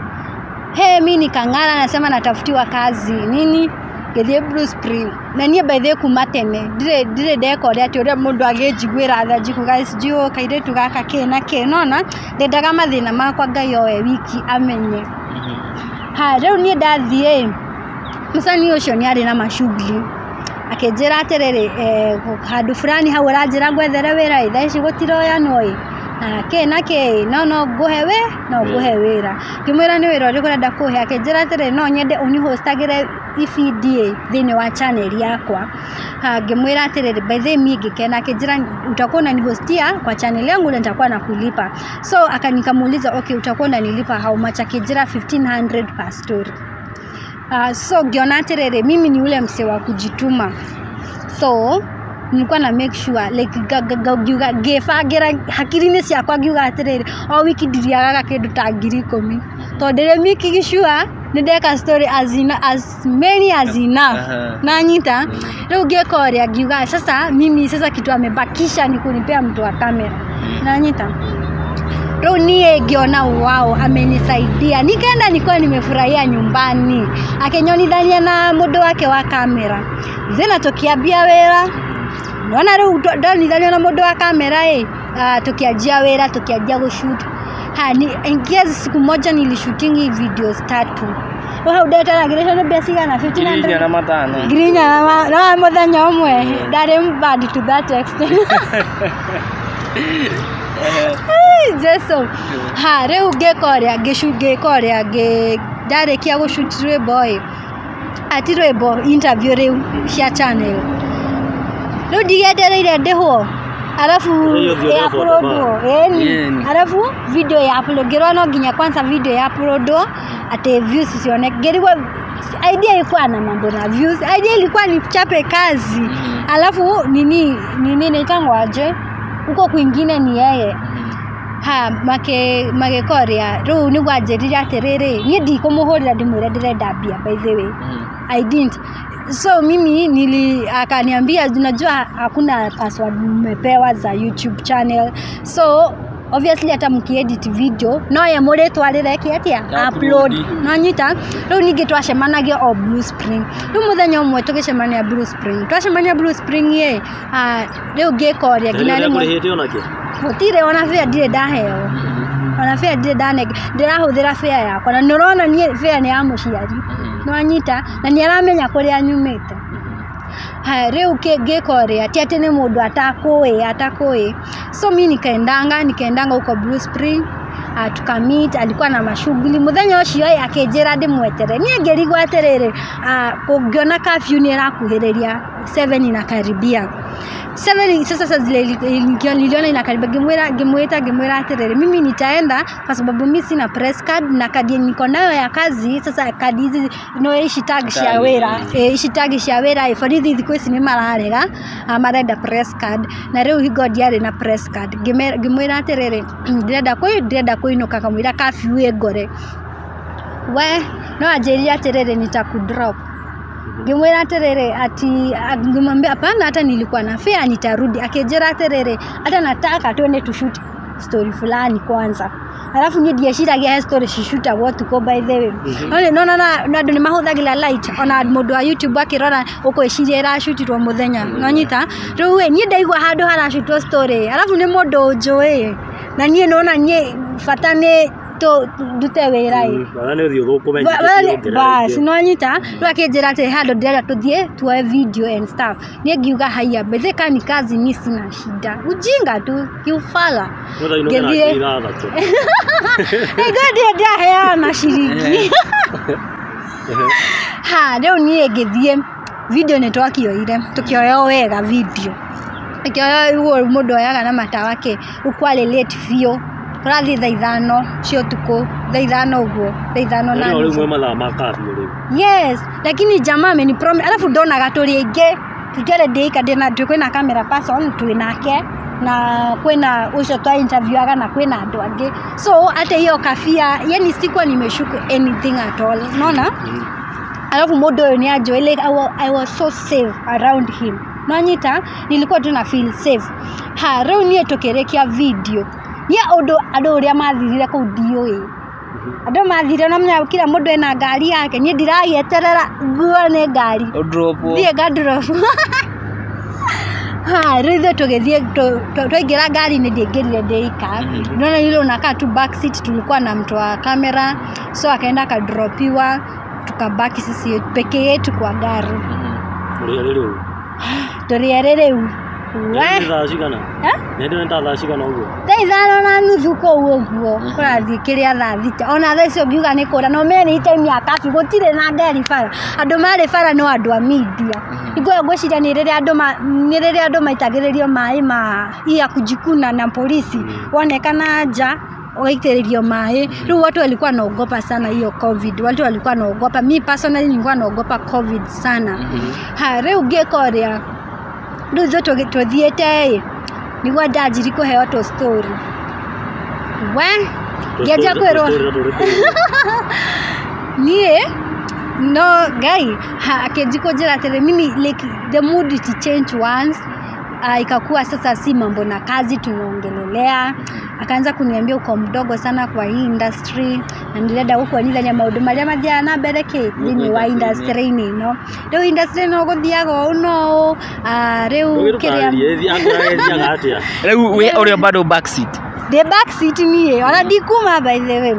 mimi nikang'ara nasema natafutiwa kazi nini ngĩthiĩ Blue Spring na niĩ by the way kuma tene ndire ndekoria atĩ ũrĩa mũndũ agĩnjiguĩra tha njiku guys jiũ kairĩtu gaka na nona ndendaga mathĩna makwa Ngai oe wiki amenye. Rĩu niĩ ndathiĩ mũsanii ũcio nĩ arĩ na mashughuli akĩnjĩra atĩrĩrĩ handũ fulani hau aranjĩra gwethere wĩra thaa ici gũtiroya noĩ no ngũhe wĩra. Ngĩmwĩra nĩ wĩra ũrĩkũ ũrenda kũhe akĩnjĩra atĩrĩrĩ no nyende ũnihostagĩre ibidi thĩinĩ wa channel yakwa. Ngĩmwĩra atĩrĩrĩ by the way ngĩkena akĩnjĩra utakuwa unanihostia kwa channel yangu na nitakuwa nakulipa. So nikamuuliza okay utakuwa unanilipa how much? Akĩnjĩra 1500 per story. So ngiona atĩrĩrĩ mimi ni ule mse wa kujituma, so nilikuwa na make sure like gefagira hakiri-inĩ ciakwa ngiuga atĩrĩrĩ o wiki ndiriagaga kĩndũ ta 10,000 tondũ ndĩrĩ miki gicua ndeka story as many as enough na nyita leo gekoria giuga sasa mimi sasa kitu amebakisha ni kunipea mtu wa kamera na nyita leo nie giona wao amenisaidia nikaenda nilikuwa nimefurahia nyumbani akenyonithania na mudo wake wa kamera zena tokiambia wera naona leo ndonithania na mudo wa kamera tukiajia wera tukiajia go shoot ingia siku moja nilishooting videos 3 wao data na gresha basiga na 1500 na matano grinya na muthenya umwe ndare bad to that extent Jesu reu gekoria geshugekoria ndare kia go shoot boy ati rwebo interview reu cia channel no digetereire ndeho alafu upload alafu video ya upload gerwa no ginya kwanza video ya upload ate views sione gerwa idea ilikuwa na mambo na views idea ilikuwa ni chape kazi alafu nini naitangwa aje huko kwingine ni yeye make korea ru ni gwajerira aterere ni ndikumuhurira ndimwira ndirenda mbia by the way I didn't so mimi akaniambia unajua hakuna password mmepewa za YouTube channel so obviously hata mkiedit video no ye muri twarire kiatia upload no nyita ru ningi twacemanagia o Blue Spring ru muthenya umwe tugicemania Blue Spring twacemania Blue Spring ye riu ngekoria ngina ni murihite onake utire ona fare ndire ndaheo ona fare ndire ndirahuthira fare yakwa na nurona nie fare ni ya muciari no nyita na ni aramenya kuria nyumite riu ngekoria ti ati ni mundu atakui so mimi nikaendanga huko Blue Spring tukamit alikuwa na mashughuli muthenya ucio akejera ndimwetere nie ngerigwa aterere kungiona curfew ni rakuhiriria 7 inakaribia 7 sasa zile niliona inakaribia gemwita aterere mimi nitaenda kwa sababu mimi sina press card na kadi niko nayo ya kazi sasa kadi hizi no ishitag cia wera forithi thiko ici ni mararega marenda press card na riu higo diare na press card gemwira aterere ndenda kuinuka kamwira curfew egore we no ajeria aterere nitakudrop ngimwira aterere ati ngimwambia hapana hata nilikuwa na fare nitarudi akejera aterere hata nataka tuende tushoot story fulani kwanza alafu ni diashiragia story shishuta what to go by the way no ni mahuthagira light ona mundu wa YouTube akirora uko eshirira shootirwo muthenya no nyita riu ni ndaigwa handu harashutwo story alafu ni mundu njui na nie nona nie fatane to dute werai bana ni thio thukumenya bas no nyita rwakenjera ate handu ndira tuthie tuwe video and stuff ni ngiuga haya betheka ni kazi ni sina shida ujinga tu kiufala ngethie egadi haya na shiringi leo ni ngethie video ni twakioire tukioyo wega video ikioyo mundu yaga na mata wake ukwale late fio rathi thaithano cio tuko thaithano uguo thaithano na ni mwe mathaa makapio riu yes lakini jamaa ameni promise alafu ndona gaturi inge tutele deika ndena twina camera person twinake na kwena ucio twa interviewaga na kwena andu angi so hata hiyo kafia yani sikuwa nimeshuku anything at all unaona alafu modo yo ni ajo like I was so safe around him no nyita nilikuwa tu na feel safe reo ni tokerekia video ni ado uria mathirire ku dio ado mathire no mnya kila mundu ena ngari yake ni ndiragieterera guone ngari drop thie ga drop rithe tugethie twaingira ngari ni ndingirire ndeika nona hilo nakaa tu back seat tulikuwa na mtu wa kamera so akaenda kadropiwa tukabaki sisi peke yetu kwa gari Toriarereu Ndashikana ndio ndashikana uguo Thaithano na nuthu ko uguo kurathi kiria thita ona tha icio ngiuga ni kura no mene time ya kafi gutire na ngari bara andu mari bara no andu a media iguo ngwiciria ni riria andu maitagiririo mai ma ia kujikuna na polisi wonekana nja waitiririo mai riu watu walikuwa naogopa sana hiyo covid watu walikuwa naogopa mimi personally nilikuwa naogopa covid sana riu ngekoria riu zoto tuthiete nigwa ndajiri kuheo to story we ngeja kwirwo nie no guy akejikojera tere mimi like the mood it change once. Ikakuwa sasa si mambo na kazi tunaongelelea. Akaanza kuniambia uko mdogo sana kwa hii industry na nilenda huko nidhania maundu maria mathiana mbere thini wa industry ni no riu industry no guthiaga no riu kiria riu we uri bado backseat the backseat ni ona dikuma by the way.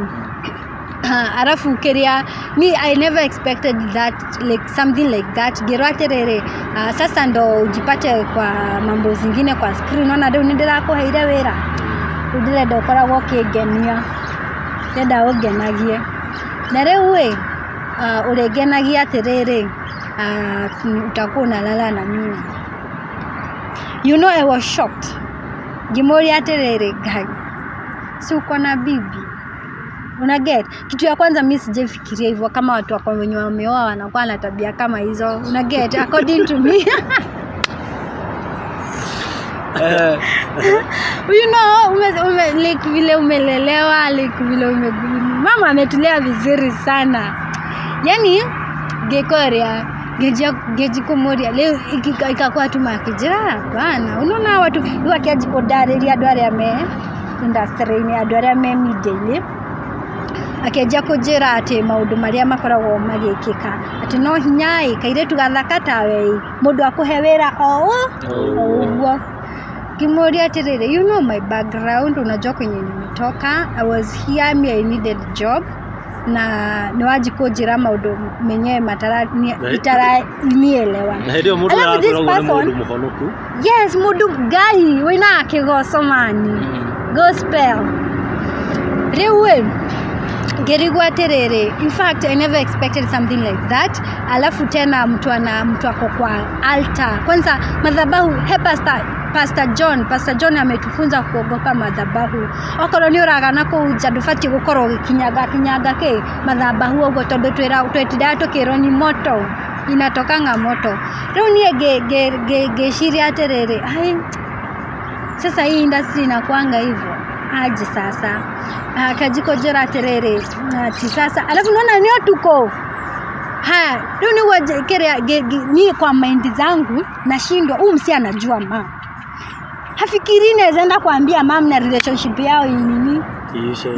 Arafu kiria me I never expected that like something like that gerwaterere sasa ndo ujipate kwa mambo zingine kwa screen unaona ndio ndirakuheire wira ndirenda ukoragwo kigenia ndenda ugenagie na riu we uregenagia atiriri utakuwa unalala na mimi. You know I was shocked. Gimori atiriri guy suko na bibi una get kitu ya kwanza mimi sijafikiria hivyo kama watu wako wenye wameoa wanakuwa na tabia kama hizo una get according to me. You know like vile umelelewa like vile mama ametulea vizuri sana yani gekoria gejikomoria leo ikakuwa tu makijira bana unaona watu wakiajikodareria andu aria me industry ni andu aria me media akeja kujira ati maundu maria makoragwo magikika ati no hinya kairetu gathaka tawe mundu akuhe wira uguo kimoria atiriri you know my background unajua kwenye nimetoka. I was here me I needed job na niwaji kujira maundu menyewe itara nielewa na ndio mundu arakoragwo mundu muhonoku. Yes mundu gai wina akigoso mani gospel rewe gerigwa terere. In fact I never expected something like that. Alafu tena mtu ako kwa altar kwanza madhabahu Pastor John ametufunza kuogopa madhabahu. Okoro ni uragana kuja ndufati gukorwo gikinyaga ke madhabahu ogo tondu twetira tukiro ni moto inatokanga moto. Riu nie geshiria terere ai sasa hii industry inakuanga hivyo aje sasa akajikojera terere ati sasa alafu naona ni tuko ndio ni wajekerea ni kwa mind zangu nashindwa msi anajua mama hafikiri naweza kuambia mama na relationship yao nini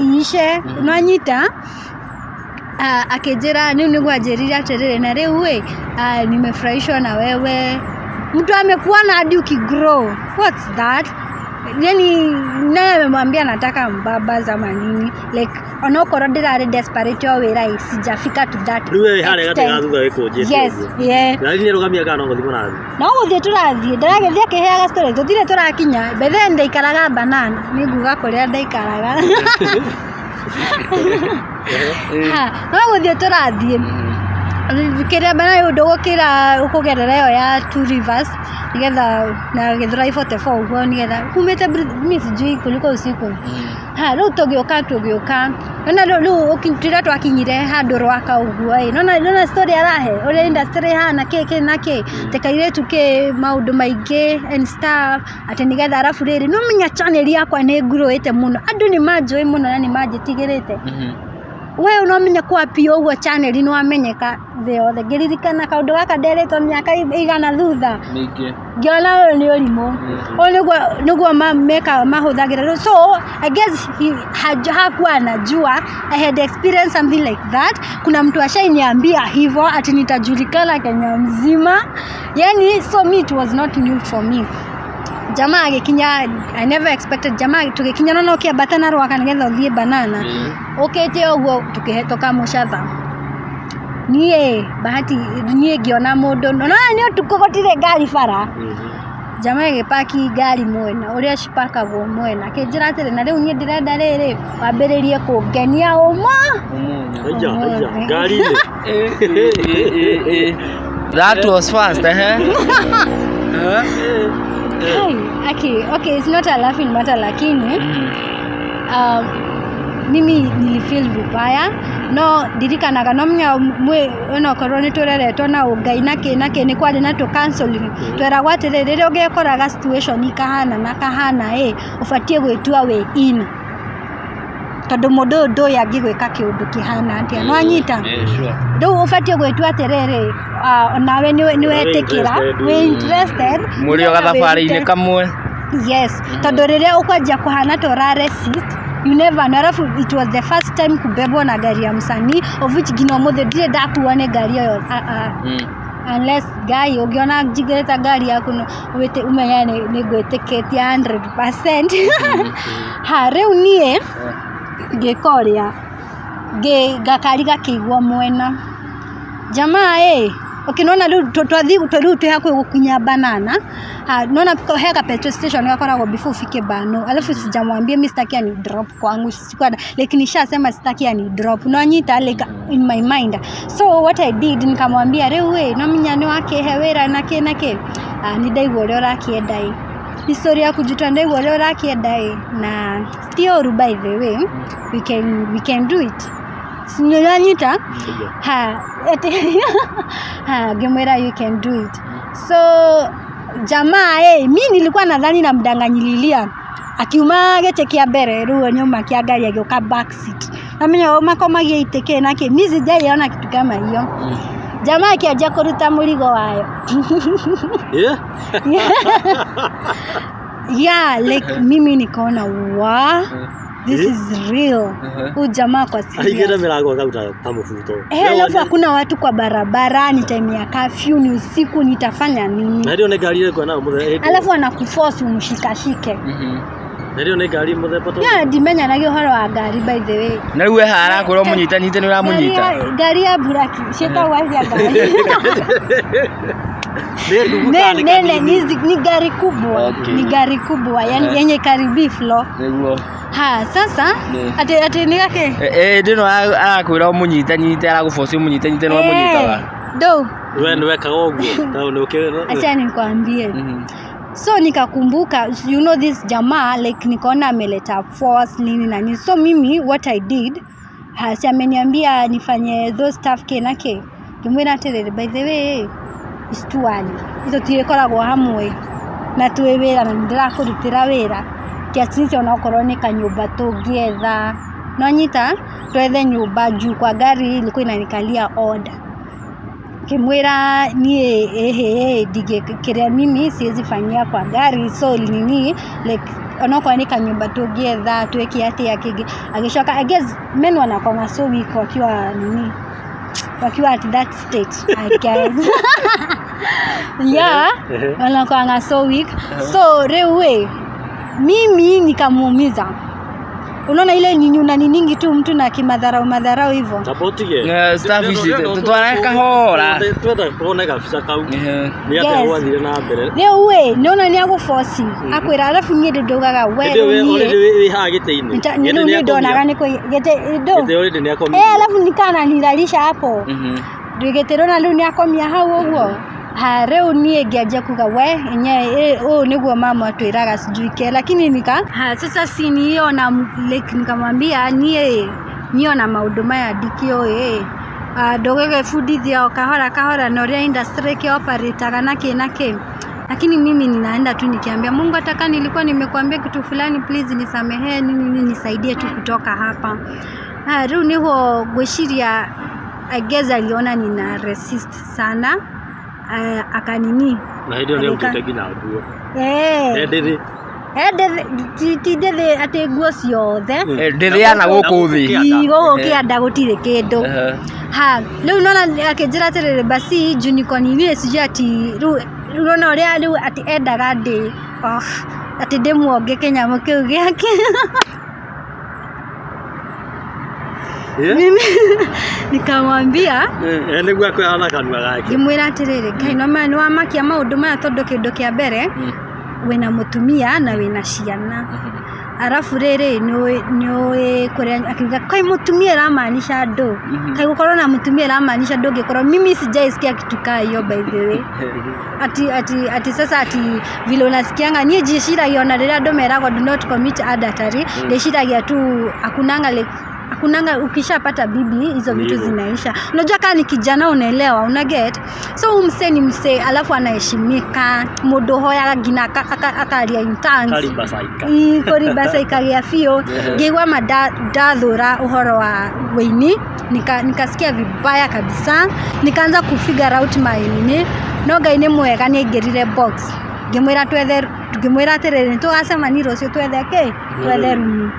iishe unanyita akejera ni wajeria terere na leo we nimefurahishwa na wewe mtu amekuwa na hadi ukigrow what's that yani naye amemwambia nataka mbaba za manini like onokoro ndirare desperate yo wira sijafika to that niwe hale gatega thutha wikujite yes yeah na ni rugamia kana ngo thimu nathi no guthie turathie ndaragethia kiheaga story tuthire turakinya bethe ndaikaraga banana ni nguga kuria ndaikaraga no guthie turathie kira bana udogokira ukugerera yo ya Two Rivers nigetha na githura 44 ugo nigetha kumete mimi sijui kuliko usiku ro tugioka na ro ukintira twakinyire handu rwaka uguo nona story arahe ore industry hana keke nake tekaire tuke maundu maingi and stuff ati nigetha arafu riri no menya channel yakwa ni growete muno andu ni manjoi muno na ni manjitigirite we unomenya kwa pio ugo channel ni wamenyeka the giririkana kaundu gaka nderetwo miaka igana thutha ningi ngiona ni urimo niguo meka mahuthagira so I guess hakuwa anajua I had experienced something like that. Kuna mtu ashaniambia hivyo ati nitajulikana Kenya mzima yani so me it was not new for me. Jamaa agikinya I never expected jamaa tugikinya no kia batana rwaka nigetha uthie banana okete uguo tukihetoka mushatha nie bahati nie giona mundu no ni tukogotire gari bara jamaa agipaki gari mwena uria cipakagwo mwena kinjira atire na riu nie ndirenda riri wambiririe kungenia aja gari that was fast Okay, it's not a laughing matter lakini mimi nilifeel vibaya no dirikanaga no mnya mwe ono koroni tureretwo na ugai nake ni kwari na to counseling tweragwa atiriri ugekoraga situation ikahana na kahana ufatie gwitua we in tondu mundu ndo yangigwika kiundu kihana atia no anyita ndo ufatie gwetua atiriri nawe ni wetikira we interested muri o gathabari-ini kamwe yes tondu riria ukwanjia kuhana to resist you never know. Alafu it was the first time kubebwa na gari ya msanii of which gino mothe dire ndakuwa ne gari yo unless guy ugiona jigeta gari yako no wete umenya ni gwetiketia 100% ha riu nie ngikoria gakari gakiigwa mwena jamaa ukinona riu twathi twihakwe gukunya banana nona heka petrol station yakoragwo before ufike bano alafu sijamwambia mimi sitaki ani drop kwangu sikwada like nishasema sitaki ani drop no anyita like in my mind so what I did nikamwambia riu no minyane wake hewera nake ni ndaigwa uri urakienda history ya kujuta ndaigwa uri urakienda na still by the way we can do it sinyanyita gemera you can do it so jamaa mimi nilikuwa nadhani namdanganyililia akiuma gete kia mbere ruo nyuma kia gari agioka back seat namenyo makomagia iteke nake mimi sijaiona kitu kama hiyo jamaa akiaja kuruta murigo wayo yeah like mimi nikaona this is real. Jamaa kwa serious. Aigera milango akavuta kama futo. Alafu hakuna watu kwa barabara, ni time ya curfew, ni usiku, nitafanya nini? Na ndio ne gari ile kwa nao muthe. Alafu anakuforce umshikashike. Na ndio ne gari muthe poto. Ya dimenya nagio horo wa gari by the way. Na riu hara kuro munyita ni uramunyita. Gari ya buraki, sheka wazi ya gari. Ni gari kubwa. Okay. Ni gari kubwa, yani yenye karibi floor. Niguo. Sasa ati ni yake ndino arakwira umunyita araguforce umunyita no munyitaga do wewe weka ogwo na ni ukero acha nikwambie so nikakumbuka you know this jamaa like nikaona ameleta force nini na nini so mimi what I did hasa ameniambia nifanye those stuff kenake kimwena terere by the way is too early hizo tirekoragwo hamwe na tuwewera na ndirakurutira wera kiasi ona okorone kanyumba tungietha no nyita twethe nyumba juu kwa gari ilikuwa inanikalia order kimwira nie dige kiria mimi siwezi fanyia kwa gari so nini like ona okorone kanyumba tungietha tweki ati yakige agishoka I guess men wanakonga so weak wakiwa at that state I guess yeah wanakonga so weak so rewe mimi nikamuumiza unaona ile ninyuna ningi tu mtu na kimadharau hivyo sapotige stafishi tutwareka hora twenda kuona kabisa kau ni ate wathire na mbere leo naona ni aguforce akwira alafu nyede ndogaga we ha gite-ini ni ndonaga niko gete already ni akomi alafu nikana nilalisha hapo ngeterona leo ni akomia hau uguo reu nie ngianjia kuga we enye niguo mama atwiraga sijuike lakini sasa siniona like nikamwambia niona maundu maya dikio ndogege fundithia kahora na ria industry ke operataga nake lakini mimi ninaenda tu nikiambia Mungu ataka nilikuwa nimekuambia kitu fulani please nisamehe nini nisaidie tu kutoka hapa reu niho gwiciria I guess aliona nina resist sana akanini na ndio leo ngitagina nguo ndethe ati nguo ciothe ndithiana guku thi igo kianda gutire kindu riu nona akinjira tirire basi junikoni ni sije ati runa uria riu ati endaga ndi ati ndimuonge kinyamo kiu giake mimi nikamwambia niguo akwihana kanua gake ngimwira atiriri Ngai no mani wa makia maundu maya tondu kindu kia mbere wina mutumia na wina ciana arafu riri ni kuria akiga kai mutumia ramaanisha ndo kai gukorwo na mutumia ramaanisha ndo gikorwo mimi sijaisikia kitu kaa hiyo by the way ati sasa ati vile unasikianga nie jishiragia ona riria ndo meragwo do not commit adultery ndishiragia tu akunanga like Hakunanga ukishapata bibi hizo vitu zinaisha. Unajua kama ni kijana unaelewa, una get. So msee ni msee alafu anaheshimika, mundu hoya ngina akaria intense. Kariba ikagia fio. Ngigwa dathura uhoro wa Waini, nikasikia vibaya kabisa. Nikaanza kufigure out my no Ngai ni mwega ni ngirire box. Ngimwira atiriri tugasema rucio twethe rumu.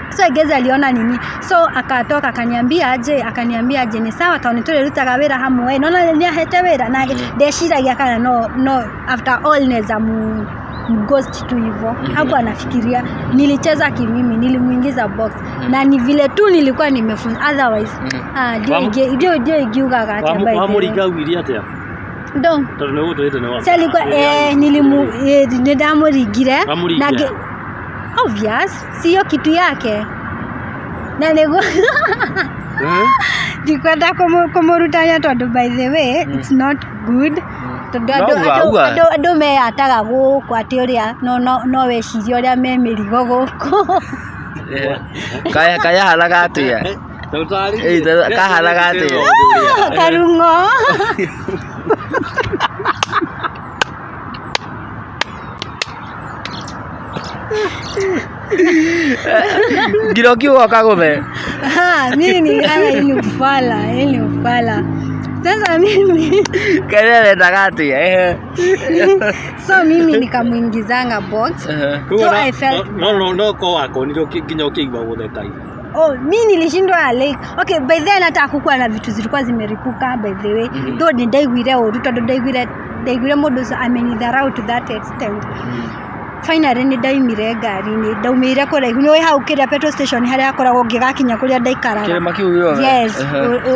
So Igeza aliona nini, so akatoka akaniambia aje ni sawa kauni tulirutaga wira hamwe nona ni ahete wira na ndeciragia kana no after all neza ghost tu hivyo. Hapo anafikiria nilicheza kimimi, nilimuingiza box na ni vile tu nilikuwa nimefunza, otherwise ndio igiuga gati ambaye wamuriga wili atia ndo alikuwa nidamurigire na obvious sio kitu yake na nego dikwenda kumurutanya tondu by the way it's not good tondu me ataga guku ati uria no weciria uria me mirigo guku kaya halaga atia kahalaga atia karungo Giro kiwa kagume. Mimi ni ufala. Sasa mimi kelele ndagati so mimi nikamuingizanga box. So I felt no kwa wako ndio kinyo kigwa wothe tai. Mimi nilishindwa like okay by then hata kukua na vitu zilikuwa zimeripuka by the way. Though ndaiguire oru tondu ndaiguire mundu amenidharau to that extent. Finally ni ndaimire ngari-ini ndaumire kuraihu ni hau kiria petrol station haria akoragwo ngigakinya kuria ndaikaraga kirema kiu yo yes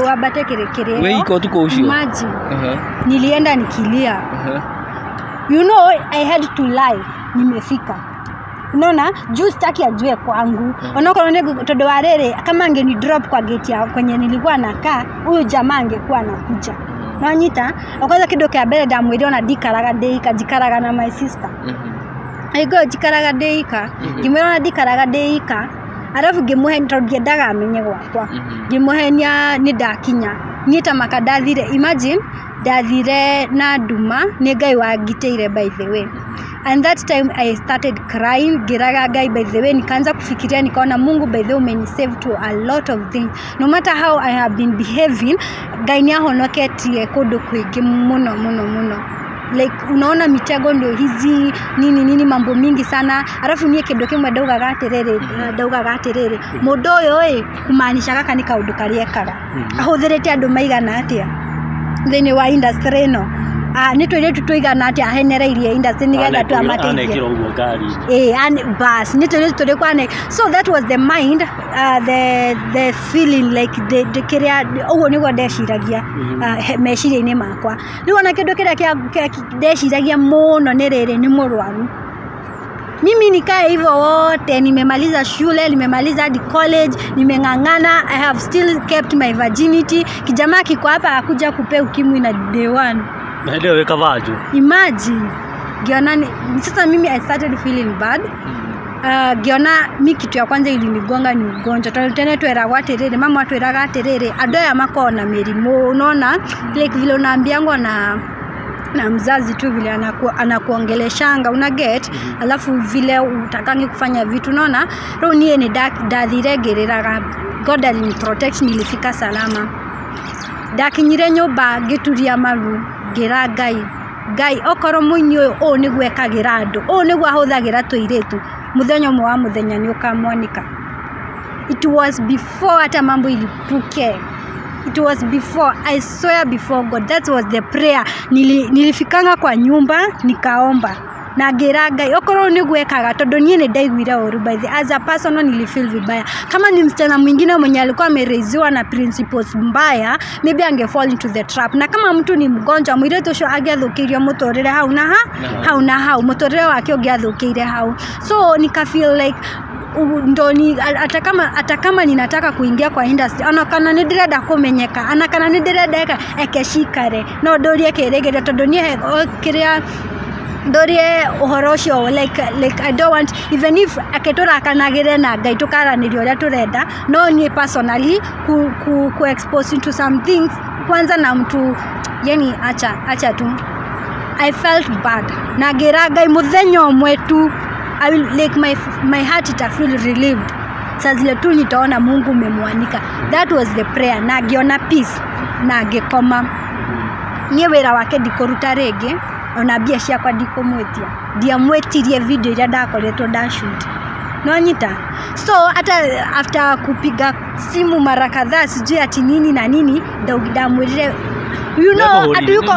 wabate kirekere we iko tuko ucio imagine nilienda nikilia you know I had to lie nimefika unaona juu sitaki ajue kwangu unaona ni todo warere kama angeni drop kwa gate ya kwenye nilikuwa nakaa huyu jamaa angekuwa anakuja na nyita kwanza kidogo ya mbele ndamwire ona dikaraga deika jikaraga na my sister aigo jikaraga deika ngimwona dikaraga deika arafu ngimuhe ngiendaga amenye gwakwa ngimuhenia ni ndakinya nyita makadathire imagine dathire na nduma ni Ngai wangiteire by the way and that time I started crying giraga Ngai by the way nikaanza kufikiria nikaona Mungu by the way umenisave to a lot of things no matter how I have been behaving Ngai ni ahonoketie kundu kwingi muno like unaona mitego ndio hizi nini mambo mingi sana alafu nie kindo kimwe ndaugaga atiriri mundu uyu kumaanisha gaka ni kaundu kariekaga ahuthirite andu maigana atia thini wa industry no ni twire tuigana atia ahenereirie industry nigetha tu amateithie bas ni twire kwane so that was the mind the feeling like the kiria ugo nigo ndeciragia meciria-ini makwa ni wona kindu kiria ndeciragia muno ni riri ni murwaru mimi nikae hivyo wote nimemaliza shule nimemaliza hadi college nimengangana I have still kept my virginity kijamaa kiko hapa akuja kupea ukimwi na day one na ndio weka vaju imagine giona sasa mimi I started feeling bad giona mimi kitu ya kwanza ilinigonga ni ugonjwa tena twera atiriri mama tweraga atiriri adoya makona mirimo unaona like vile unaambiangwa na mzazi tu vile anakuongeleshanga una get alafu vile utakangi kufanya vitu unaona roho nie ni dathire gereraga God alini protect nilifika salama dakinyire nyumba gituria maru gira Ngai okoro muinyi uyu niguo ekagira andu niguo ahuthagira tuiretu muthenya mwa muthenya ni ukamwanika it was before hata mambo ilipuke it was before I swear before God that was the prayer nilifikanga kwa nyumba nikaomba na ngira Ngai okoro niguo ekaga tondu nie ni ndaiguira oru by the as a person nilifeel vibaya kama ni msichana mwingine mwenye alikuwa amereziwa na principles mbaya maybe angefall into the trap na kama mtu ni mgonjwa mwiretu ucio angethukirio mutorire hau na hau mutorire wake ungethukiire hau so nika feel like ndoni hata kama ninataka kuingia kwa industry kana ndirenda kumenyeka kana ndirenda ekeshikare no ndorie kiregeria tondu nie kiria ndorie uhoro ucio like I don't want, even if aketora kanagire na Ngai tukaranirio uria turenda, no ni personally ku expose into some things kwanza na mtu yani acha tu. I felt bad na ngira Ngai muthenya umwe tu I will like my heart ita feel relieved. Sasa zile tu nitaona Mungu umemwanika. That was the prayer. Na ngiona peace na ngikoma. Nie wira wake ndikoruta rege ona bia ciakwa ndikumwetia. Ndiamwetirie video ira ndakoretwo ndashoot. No nyita. So hata after kupiga simu mara kadhaa sijui ati nini na nini ndamwirire hatuyuko.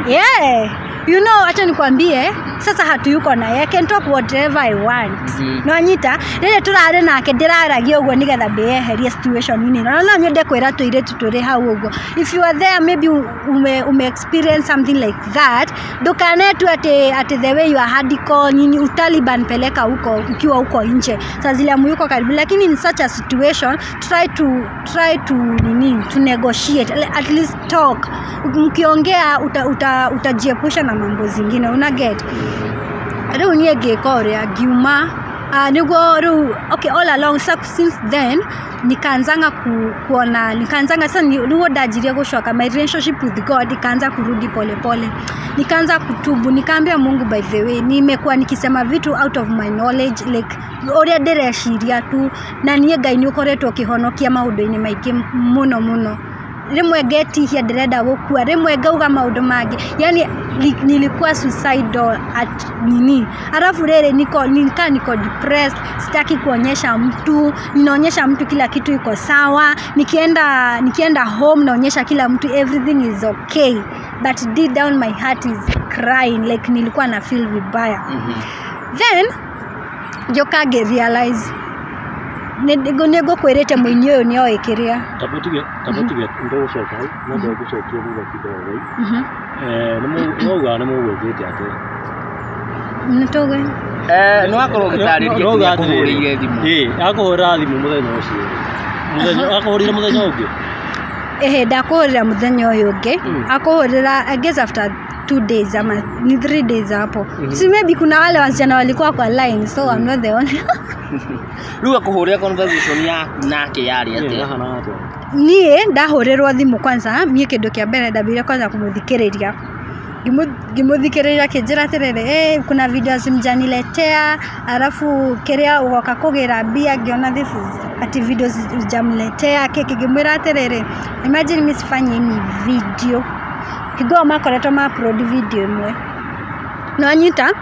Yeah. You know, acha nikwambie sasa hatuyuko na I can talk whatever I want. No nyita rere turare nake ndiraragia ugo nigetha beheria situation nini. No nyende kwira tuire tutore hau ugo. If you are there maybe ume experience something like that, dokane tu ate the way you are hardcore nini utaliban peleka huko ukiwa huko nje. Sasa zile amuyuko karibu, lakini in such a situation try to nini to negotiate, at least talk. Mkiongea utajiepusha na mambo zingine, una get. Reu nie gekoria giuma niguo okay, all along since then nikaanzanga kuona nikaanzanga sasa niguo dajiria gushoka my relationship with God ikaanza kurudi pole nikaanza kutubu, nikaambia Mungu by the way nimekuwa nikisema vitu out of my knowledge like oria ndireshiria tu na nie Ngai ni ukoretwo kihonokia maundu-ini maiki muno rimwe getihia ndirenda gukua, rimwe ngauga maundu mangi, yani nilikuwa suicidal at nini. Alafu rere niko depressed, sitaki kuonyesha mtu, ninaonyesha mtu kila kitu iko sawa, nikienda home naonyesha kila mtu everything is okay, but deep down my heart is crying like nilikuwa na feel vibaya. Then joka realize nego kwerete mwenye uyu ni oikiria tabutige ndo gushoka no ndo gushokia thutha kidogo no ni mugwete ate nitoge no akorwo gitariria kuhurire thimu akuhura thimu muthenya akuhurira muthenya ungi ndakuhurira muthenya uyu ungi akuhurira I guess after 2 days ama ni 3 days hapo. Si maybe kuna wale wasichana walikuwa kwa line, so I'm not the only. Ruga kuhuria conversation yaku nake yari ate nie ndahurirwo thimu kwanza mie kindu kia mbere ndabire kwanza kumuthikiriria ngimuthikiria kinjira tirere kuna videos mjaniletea alafu kiria ugoka kugira bia ngiona this is ati videos jamletea kiki ngimwira tirere imagine misifanye ni video kigo makoretwo ma upload video imwe no nyita.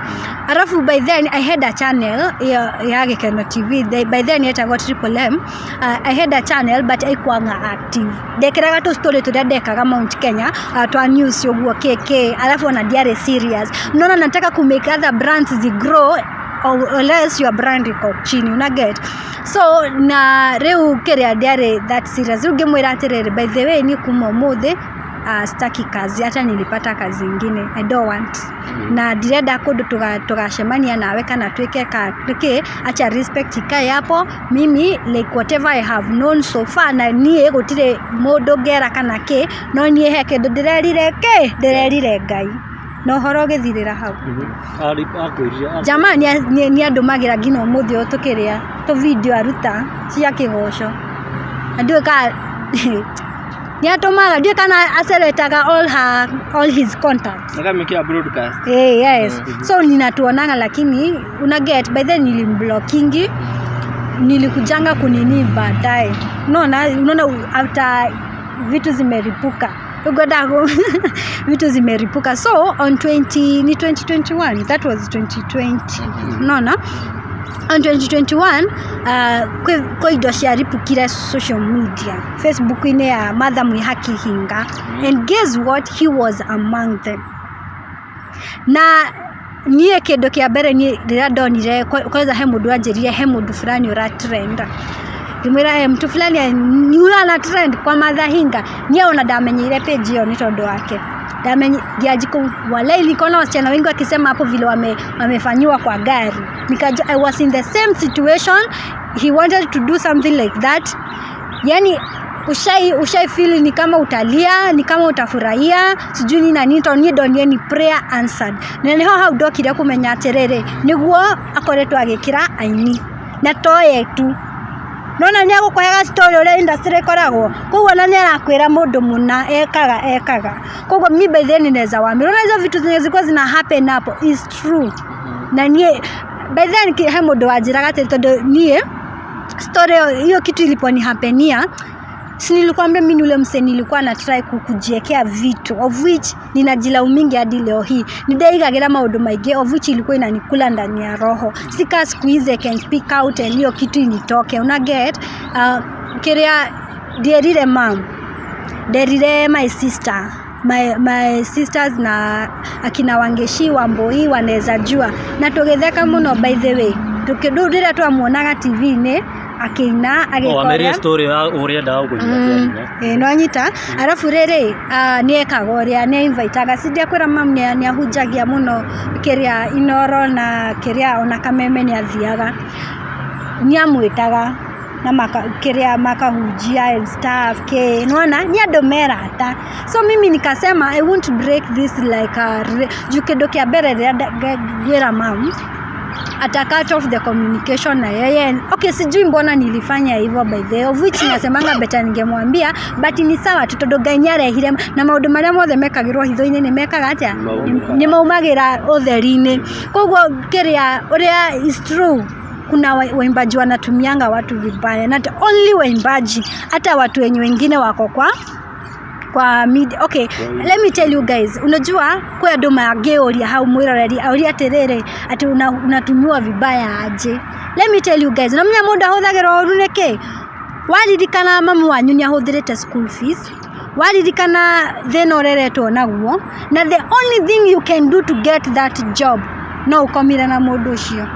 Alafu by then I had a channel ya Gekeno TV. By then I got M. I had a channel but haikuanga active. Dekeraga tu story tu dekaga Mount Kenya twa news yoguo KK. Alafu na diare serious. Unaona nataka ku make other brands grow or less your brand iko chini, una get. So na reu keria diare that serious. Ugemwira atirere by the way ni kumomothe staki kazi, hata nilipata kazi nyingine I don't want. Na direda kodo tugashemania nawe kana tweke acha respect ikae hapo. Mimi like whatever I have known so far na nie gutire modo gera kana ke no nie heke ndirerire Ngai no horo githirira hau. Jamani ni andu magira ngino muthi utukiria to video aruta cia kigoco andu ka Nyatomaga kana aseletaga all his contacts. Nakamekea broadcast. Yes. So ninatuonanga lakini una get by then nilimblockingi nilikujanga kunini baadaye. Unaona after vitu zimeripuka. Ugodago vitu zimeripuka. So on 2021 that was 2020. Unaona? On 2021 kwa indo cia ripukire social media Facebook ine ya Mother Mwihaki Hinga and guess what, he was among them. Na nie kindu kia mbere ni rira ndonire kwanza he mundu anjirire he mundu fulani ura trend kimwira mtu fulani ni ura trend kwa Mother Hinga nie ona ndamenyire page yo ni tondu wake ndamenyaje wala ilikona wasichana wengi wakisema hapo vile wamefanywa kwa gari. I was in the same situation. He wanted to do something like that. Yani ushai feel ni kama utalia, ni kama utafurahia, sijui ni nani tondũ ni prayer answered. Na niho hau ndokire kumenya atiriri niguo akoretwo agikira aini na toye tu. Nona ni agũkũhega story ũrĩa industry ĩkoragwo. Koguo na nĩ arakwĩra mũndũ mũna ekaga. Koguo mi by then inaweza waambia na hizo vitu zenye zilikuwa zina happen hapo is true. Na nie by then he mũndũ wanjĩraga atĩ tondũ nie story hiyo kitu iliponihapenia, si nilikwambia mimi yule msee nilikuwa na try kujiekea vitu of which ninajilaumingi hadi leo hii. Nidaigagira maundu maige of which ilikuwa inanikula ndani ya roho. Sika squeeze I can speak out and hiyo kitu initoke. Una get kiria derire mom, derire my sister, my sisters na akina Wangeshi Wamboi wanaweza jua. Na tugetheka muno by the way. Tukidurira twamuonaga TV-ini akina agikoria story uria ndaga kujua no nyita arafu rere ni ekagoria ni invitaga sidia kwira mam ni ahunjagia muno kiria Inoro na kiria ona Kameme ni athiaga ni amwitaga na makahujia and stuff ke nona ni andu merata. So mimi nikasema I won't break this like jukedo kia bere gwira mam ata cut off the communication na yeye. Okay, sijui mbona nilifanya hivyo by the way, of which nasemanga better ningemwambia, but ni sawa tutodoganyare hire na maundu maria mothe mekagirwo hitho-ini ni mekaga atia ni maumagira utheri-ini. Koguo kiria uria is true, kuna waimbaji wanatumianga watu vibaya, not only waimbaji, hata watu wengine wako kwa media. Okay, let me tell you guys, unajua kwa andu mageuria hau mwiroreri auria atiriri ati unatumiwa vibaya aje. Let me tell you guys, namnya mundu ahuthagira uru niki waririkana mamu wanyu ni ahuthirite school fees, waririkana thina ureretwo naguo, na the only thing you can do to get that job no ukomire na mundu ucio.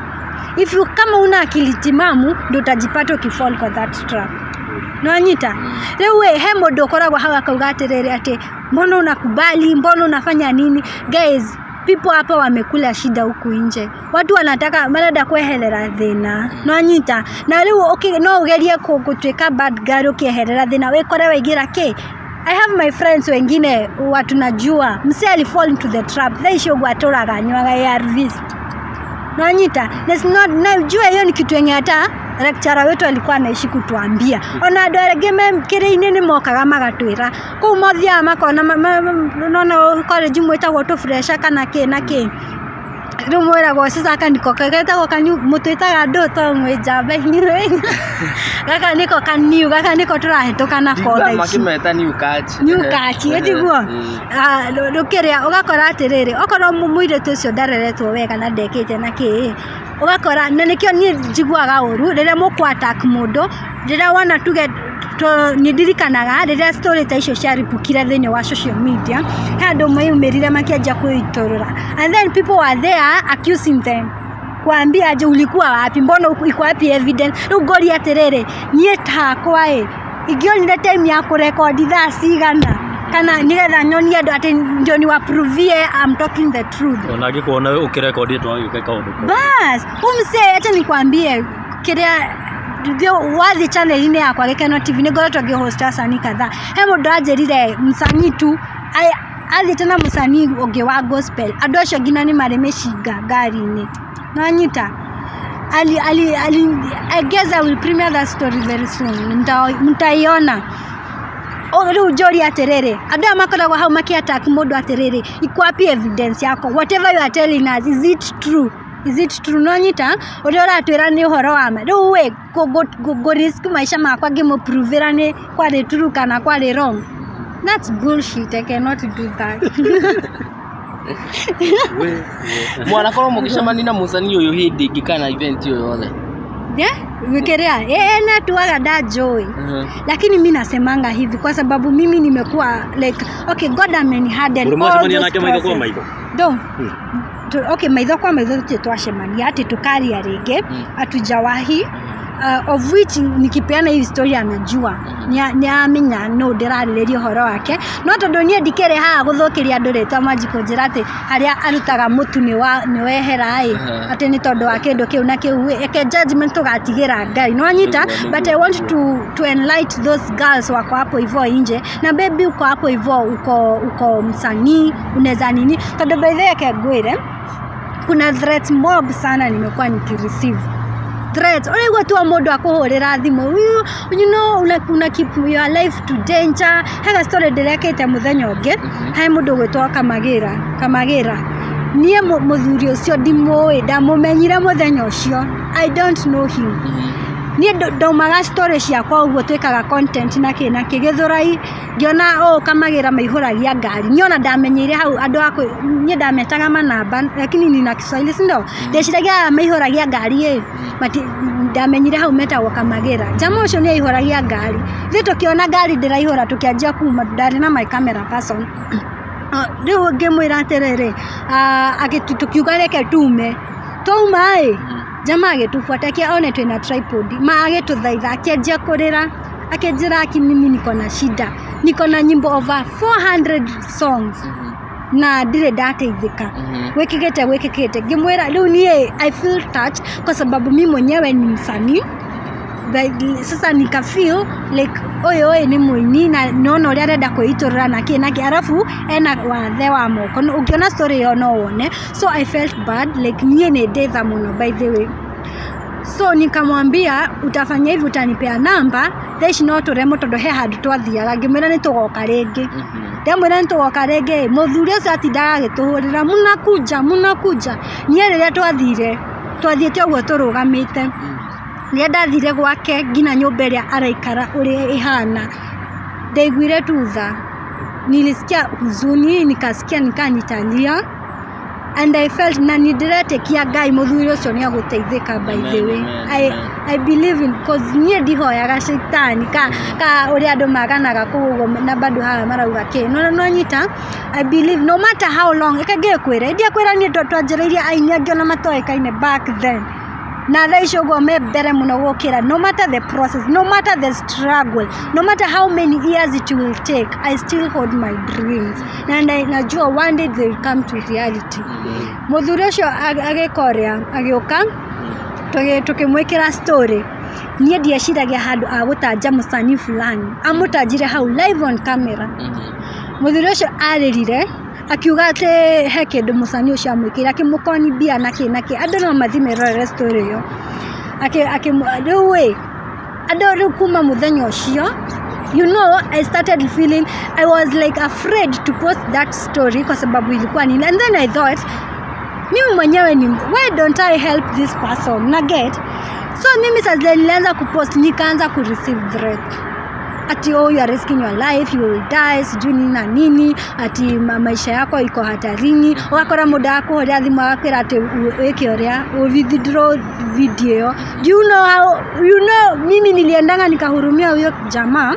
If you kama una akili timamu ndio utajipata ukifall kwa that trap. No anyita lewe he mundu ukoragwo hau akauga atiriri ati mbona unakubali, mbona unafanya nini? Guys, people hapa wamekula shida huku nje. Watu wanataka marada kweherera thina. No anyita na leo okay no ugerie kugutweka bad girl ukieherera thina wekore waigira ke. I have my friends wengine watu najua mse alifall into the trap. They show gwatoraga nywaga ARVs. No anyita let's not najua hiyo ni kitu yenye hata lecturer wetu alikuwa anaishi kutuambia. Ona andu arengeme kire-ini ni mokaga magatwira ku mothia makona no college mwetagwo tu fresha kana ke na ke rumwera sasa kaniko kageta kanyu mutwitaga ndoto mwijambe hinywe gaka niko kaniu gaka niko turahituka na college makimeta new catch etiguo rukiria ugakora atiriri okorwo muiretu ucio ndareretwo wega na ndekite na ki ugakora na nikio ni njiguaga uru riria muku attack mundu riria wana tuge ni ndirikanaga riria story ta icio ciaripukire thini wa social media he andu mayumirire makianjia kwitorora and then people were there accusing them kuambia aje ulikuwa wapi, mbona iko wapi evidence. Riu ngori atiriri nie takwa ingionire time ya kurecord thaa cigana kana nigetha nyoni andu ati ndio ni waprovie I'm talking the truth. Ona ngikuona ukirecord itu agika undu bas umse acha nikwambie kiria ndio wathi channel-ini yakwa Gekeno TV ni ngoretwo ngihost asani kadhaa. He mundu anjerire msanii tu athi tena msanii ungi wa gospel andu acio ngina ni mari meshinga ngari-ini no anyita I guess I will premiere that story very soon. Mtaiona riu njori atiriri andu amakoragwo hau makiattack mundu atiriri ikwapi evidence yako whatever you are telling us is it true? Is it true? No nyita uria uratwira ni uhoro wa ma riu we go risk maisha makwa ngimuprovera ni kwari true kana kwari wrong. That's bullshit. I cannot do that. Mwana korwo mugicemani na musani uyu hindi ngikana event yo yothe wikiria na tuaga ndajoi lakini mimi nasemanga hivi kwa sababu mimi nimekuwa like okay God amenihadel all those maitho kwa maitho do okay maitho kwa maitho tutwashemania ati tukaria ringi atujawahi of which nikipeana hii story anajua ni amenya no ndirarĩrĩria ũhoro wake no tondũ niĩ ndikĩrĩ haha gũthũkĩria andũ rĩtwa manjikũ njĩra atĩ harĩa arutaga mũtu nĩ wehera atĩ nĩ tondũ wa kĩndũ kĩu na kĩu eke judgment tũgatigĩra Ngai no anyita but I want to enlighten those girls wako hapo hivyo nje na baby uko hapo hivyo uko msanii unaweza nini tondũ by the way kegwire kuna threats mob sana nimekuwa nikireceive threats oregwa tu mũndũ akuhũrĩra thimũ you know una keep your life to danger hega story ndirekete mũthenya ũngĩ he mũndũ gwĩtwo Kamagĩra niĩ mũthuri ũcio ndimũĩ ndamumenyire mũthenya ũcio I don't know him niĩ ndomaga story ciakwa ũguo twĩkaga content na Gĩthũrai ngiona Kamagĩra maihũragia ngari niona ndamenyeire hau andũ akwe niĩ ndametaga manamba lakini nina Kiswahili sindo ndeciragia maihũragia ngari ndamenyire hau metagwo Kamagĩra jamaa ũcio nĩ aihũragia ngari ithuĩ tũkĩona ngari ndĩraihũra tũkĩanjia kuma ndarĩ na my camera person rĩu ngĩmwĩra atĩrĩrĩ tukiuga reke tume twauma jamaa agĩtũbuata one twĩna tripod agĩtũthaitha akĩanjia kũrĩra akĩnjĩra mimi niko na shida niko na nyimbo over 400 songs na ndire ndateithika wekigete ngimwira rĩu niĩ I feel touched kwa sababu mimi mwenyewe ni msanii sasa nika feel like oyo ni muini na nono ũrĩa arenda kwĩitorera nake arafu ena wathe wa moko ũkiona story yo no wone so I felt bad like niĩ nĩ ndetha mũno by the way so nikamwambia utafanya hivi utanipea namba there's no turemo tondũ he handũ twathiaga ngĩmwĩra nĩ tũgoka rĩngĩ ndamwĩra nĩ tũgoka rĩngĩ mũthuri ũcio atindaga agĩtũhũrĩra munakuja niĩ rĩrĩa twathiĩte ũguo tũrũgamĩte nĩ ndathire gwake ngina nyũmba ĩrĩa araikara ũrĩa ihana ndaiguire tu tha nilisikia huzuni nikasikia nikanitalia and I felt na nidiretekia Ngai mũthuri ũcio nĩ agũteithĩka by the way I believe in cause niĩ ndihoyaga shaitani ka ũrĩa andũ maganaga kũguo na bado haha marauga no nyita I believe no matter how long ngĩkwĩra niĩ twanjĩrĩirie aini angĩ ona matoĩkaine back then na thaicũ ũguo me mbere mũno gũkĩra no matter the process no matter the struggle no matter how many years it will take I still hold my dreams and najua one day they will come to reality mũthuri ũcio agĩũka tukimwekera story niĩ ndieciragia handũ agũtanja mũsanii fulani amũtanjire hau live on camera mũthuri ũcio arĩrire akiuga atĩ he kĩndũ mũsanii ũcio amwĩkĩra akĩmũkoni bia nake andũ no mathimerore story ĩyo rĩu kuma mũthenya ũcio you know I started feeling I was like afraid to post that story kwa sababu ilikuwa nini and then I thought mimi mwenyewe why don't I help this person na get so mimi sasa nilianza kupost nikaanza ku receive threat ati you are risking your life you will die sijui nini ati maisha yako iko hatarini wakora muda wako hori thimũ wakwĩra ati weke ũrĩa withdraw video you know mimi niliendanga nikahurumia huyo jamaa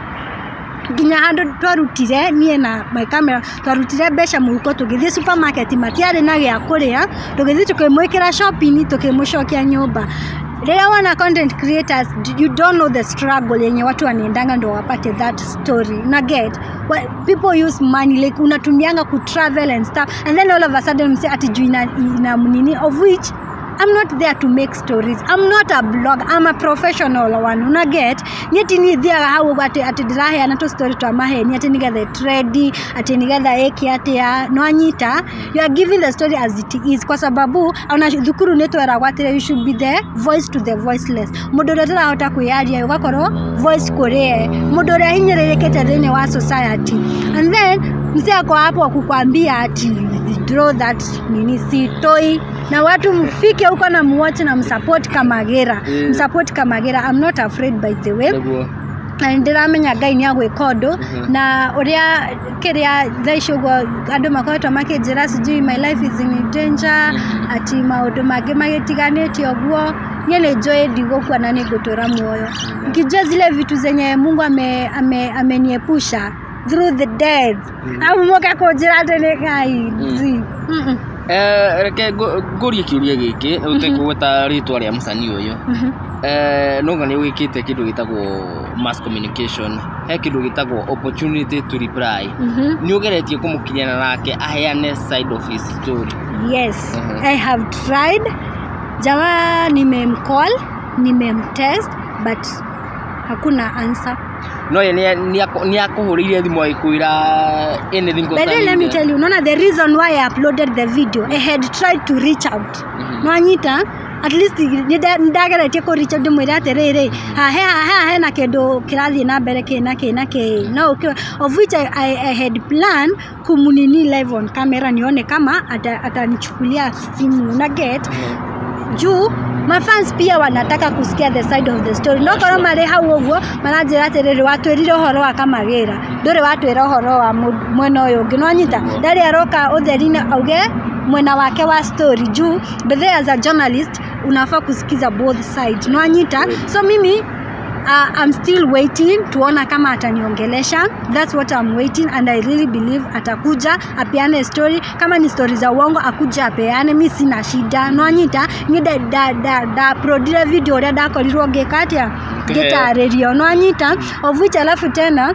nginya handũ twarutire niĩ na my camera twarutire mbeca mũhuko tũgĩthiĩ supermarket matiarĩ na gĩa kũrĩa tũgĩthiĩ tukĩmwĩkĩra shopping tukĩmũcokia nyũmba rĩrĩa wana content creators you don't know the struggle yenye watu wanaendanga ndo wapate that story na get people use money like unatumianga ku travel and stuff and then all of a sudden you say ati join ina nini of which I'm not there to make stories. I'm not a blogger. I'm a professional one. Una get? Nyeti ni thiaga hau ati ndiraheana to story to amaheni ati nigethe trendy ati nigethe eki ati ya no anyita you are giving the story as it is kwa sababu ona thukuru netwera gwatire you should be the voice to the voiceless. Mundu ũrĩa ũtarahota kwĩyaria ugakorwo voice kũrĩ mundu ũrĩa hinyĩrĩrĩkĩte thĩinĩ wa society and then mzee kwa hapo kukwambia ati draw that nini si toy na watu mfike huko na muwatch na msupport Kamagĩra msupport Kamagĩra I'm not afraid by the way na ndiramenya Ngai ni agwĩkondo na ũrĩa kĩrĩa thaicũgo andũ makoretwo makĩnjĩra sijui my life is in danger ati maũndũ mangĩ magĩtiganĩtio ũguo niĩ nĩ njũĩ ndigũkua na nĩngũtũra muoyo ngijua zile vitu zenye Mungu ameniepusha through the dead au moka kũnjĩra atĩ nĩ Ngai reke ngũrie kĩũria gĩkĩ ũtekũgweta rĩtwa rĩa mũsanii ũyũ noga nĩ wĩkĩte kĩndũ gĩtagwo mass communication, he kĩndũ gĩtagwo opportunity to reply. Nĩ ũgeretie kũmũkinyana nake aheane side of his story? Yes, I have tried. Jamaa nimemcall, nimemtest, but hakuna answer. No ye ni akuhuririe thimu aikwira anything concerning. But let me tell you, the reason why I uploaded the video, I had tried to reach out. No anyita, at least ndageretie ko reach out mwira aterere ha na kendo kirathi na mbere ke no of which I had planned kumunini live on camera nione kama atanichukulia simu na get juu mafans pia wanataka kusikia the side of the story. No koro mari hau uguo maranjira atiriri watwirire uhoro wa Kamagera nduri watwira uhoro wa mwena uyu ungi no anyita ndari aroka utheri-ini auge mwena wake wa story juu but there as a journalist unafaa kusikiza both sides no anyita. So mimi I'm still waiting tuona kama ataniongelesha. That's what I'm waiting and I really believe atakuja apeane story. Kama ni story za uongo akuja apeane, mimi sina shida no anyita. Ni da produce video ria dakorirwo ngekatia getarerio no anyita of which alafu tena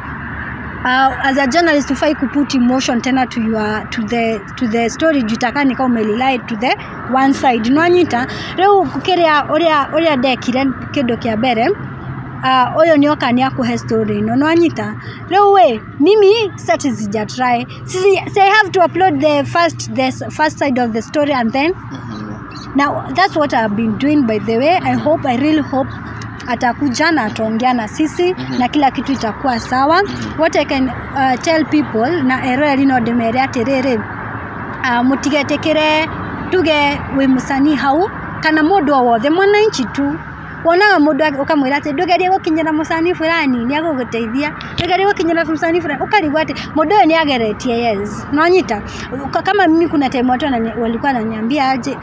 as a journalist ufai kuput emotion tena to the story jutaka nika umelilai to the one side no anyita. Reu kukiria oria dekire kindo kia mbere oyo ni okania ku story no anyita. Reu we mimi sati sija try say I have to upload the first side of the story and then now that's what I've been doing by the way. I really hope atakuja na ataongea na sisi na kila kitu itakuwa sawa. What I can tell people na ero lino demere aterere mutigetekere tuge we musani hau kana mundu wothe mwananchi tu wonaga mundu ukamwira ati ndugerie gukinyira musani fulani ni aguguteithia ndugerie gukinyira musani fulani ukarigwa ati mundu ni ageretie yes no anyita. Kama mimi kuna time watu walikuwa wananiambia aje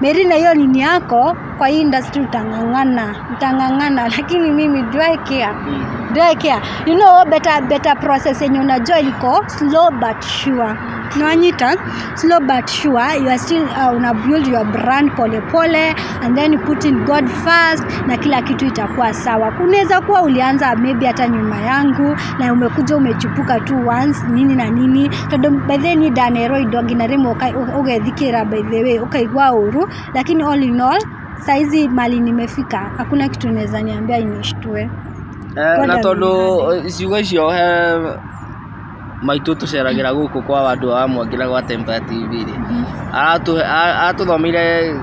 Merina hiyo nini yako kwa industry utangangana lakini mimi do I care you know better process yenye unajua liko slow but sure no anyita. Slow but sure you are still una build your brand pole and then you put in God first na kila kitu itakuwa sawa. Kunaweza kuwa ulianza maybe hata nyuma yangu na umekuja umechipuka tu once nini na nini todo by the ni danero idongi na remo ugethikira by the way ukaigwa uru lakini all in all saizi mali nimefika hakuna kitu naweza niambia inishtue na todo ciugo icio he maitu tuceragira guku kwa wandu wa Mwangira gwa Tempa TV atuthomire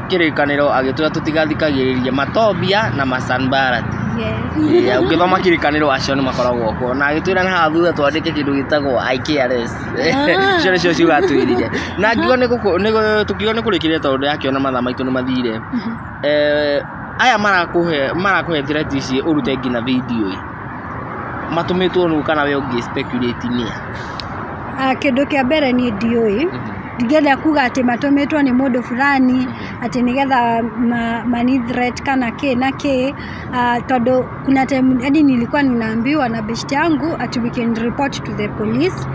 kirikaniro agitwira tutigathikagiririe matobia na masanbarat. Yes. Ukithoma kirikaniro acio ni makoragwo ko na agitwira na hathutha twandike kindu gitagwo IKRS. Cio nicio ciugatwirire na ngigo ni kurikiria tondu yakiona matha maitu ni mathire. Aya marakuhe threat ici urute ngina video matumitwo nu kana we ungi speculate nia kindu kia mbere ni ndioi ndigetha kuga ati matumitwo ni mundu fulani ati nigetha mani threat kana na tondu kuna time hadi nilikuwa ninaambiwa na best yangu ati we can report to the police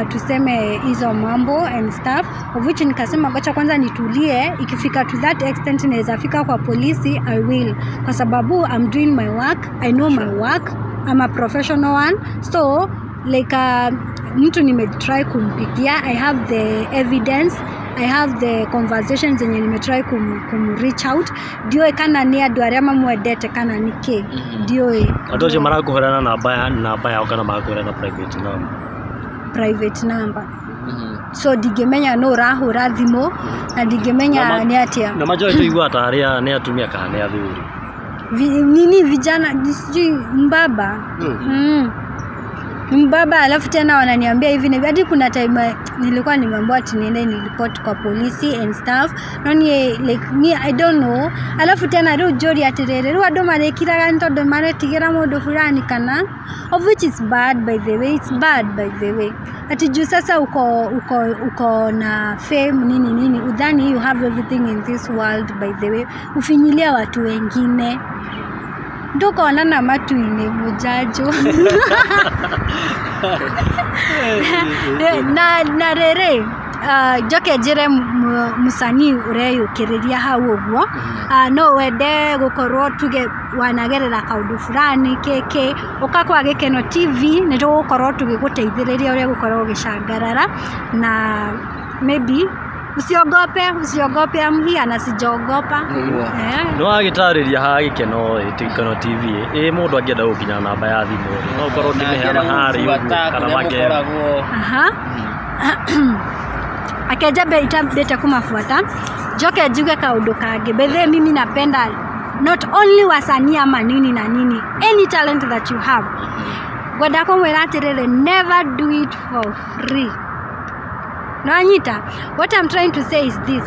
tuseme hizo mambo and stuff of which nikasema gocha kwanza nitulie ikifika to that extent naweza fika kwa polisi I will kwa sababu I'm doing my work I know my work I'm a professional one so like mtu nimetry kumpigia I have the evidence I have the conversations zenye nimetry reach out dio kana ni andu aria mamwendete kana niki dio andu acio marakuhorana namba yao kana marakuhorana private number so ndigimenya no urahura thimu na ndigimenya ni atia na majoi tuigua ta aria ni atumia kana ni athuri nini vijana sijui mbaba mbaba alafu tena wananiambia hivi hadi kuna time nilikuwa nimeambiwa ati niende nireport kwa polisi and stuff no ni like me I don't know alafu tena ru jori atirere ru ando marekiraga ntondo maretigira mundu fulani kana of which is bad by the way it's bad by the way ati juu sasa uko na fame nini udhani you have everything in this world by the way ufinyilia watu wengine ndoko onana matuine mujajo na rere joke njire musanii ureyukireria hau uguo no wende gukorwo tuge wanagerera kaundu fulani keke ukakwa Gekeno TV ni tugukorwo tugiguteithiriria uria gukorwo gicangarara na maybe usiogope amhia na sijogopa no agitariria ha Gekeno TV mundu angienda gukinya namba ya thimu no ukorwo kimeheana hari kana magera akejabe itabeta kumafuata joke juge kaundu kage bethe mimi napenda not only wasanii ama nini na nini any talent that you have gwenda kumwira atiriri never do it for free. No anyita, what I'm trying to say is this.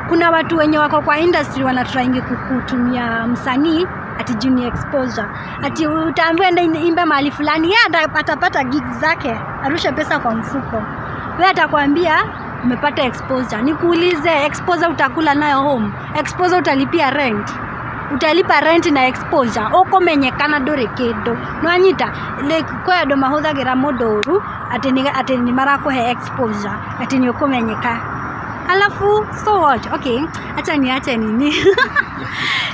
Kuna watu wenye wako kwa industry wanatrying kukutumia msanii ati junior exposure. Ati utaambiwa enda imbe mahali fulani, yeye atapata gigs zake, arusha pesa kwa mfuko. Wewe atakwambia umepata exposure. Nikuulize, exposure utakula nayo home? Exposure utalipia rent? Utalipa rent na exposure ukomenyekana dore kedo no anyita like kwa ndo mahuthagira mundu ati ni marakuhe exposure ati ni ukomenyeka alafu so what okay acha nini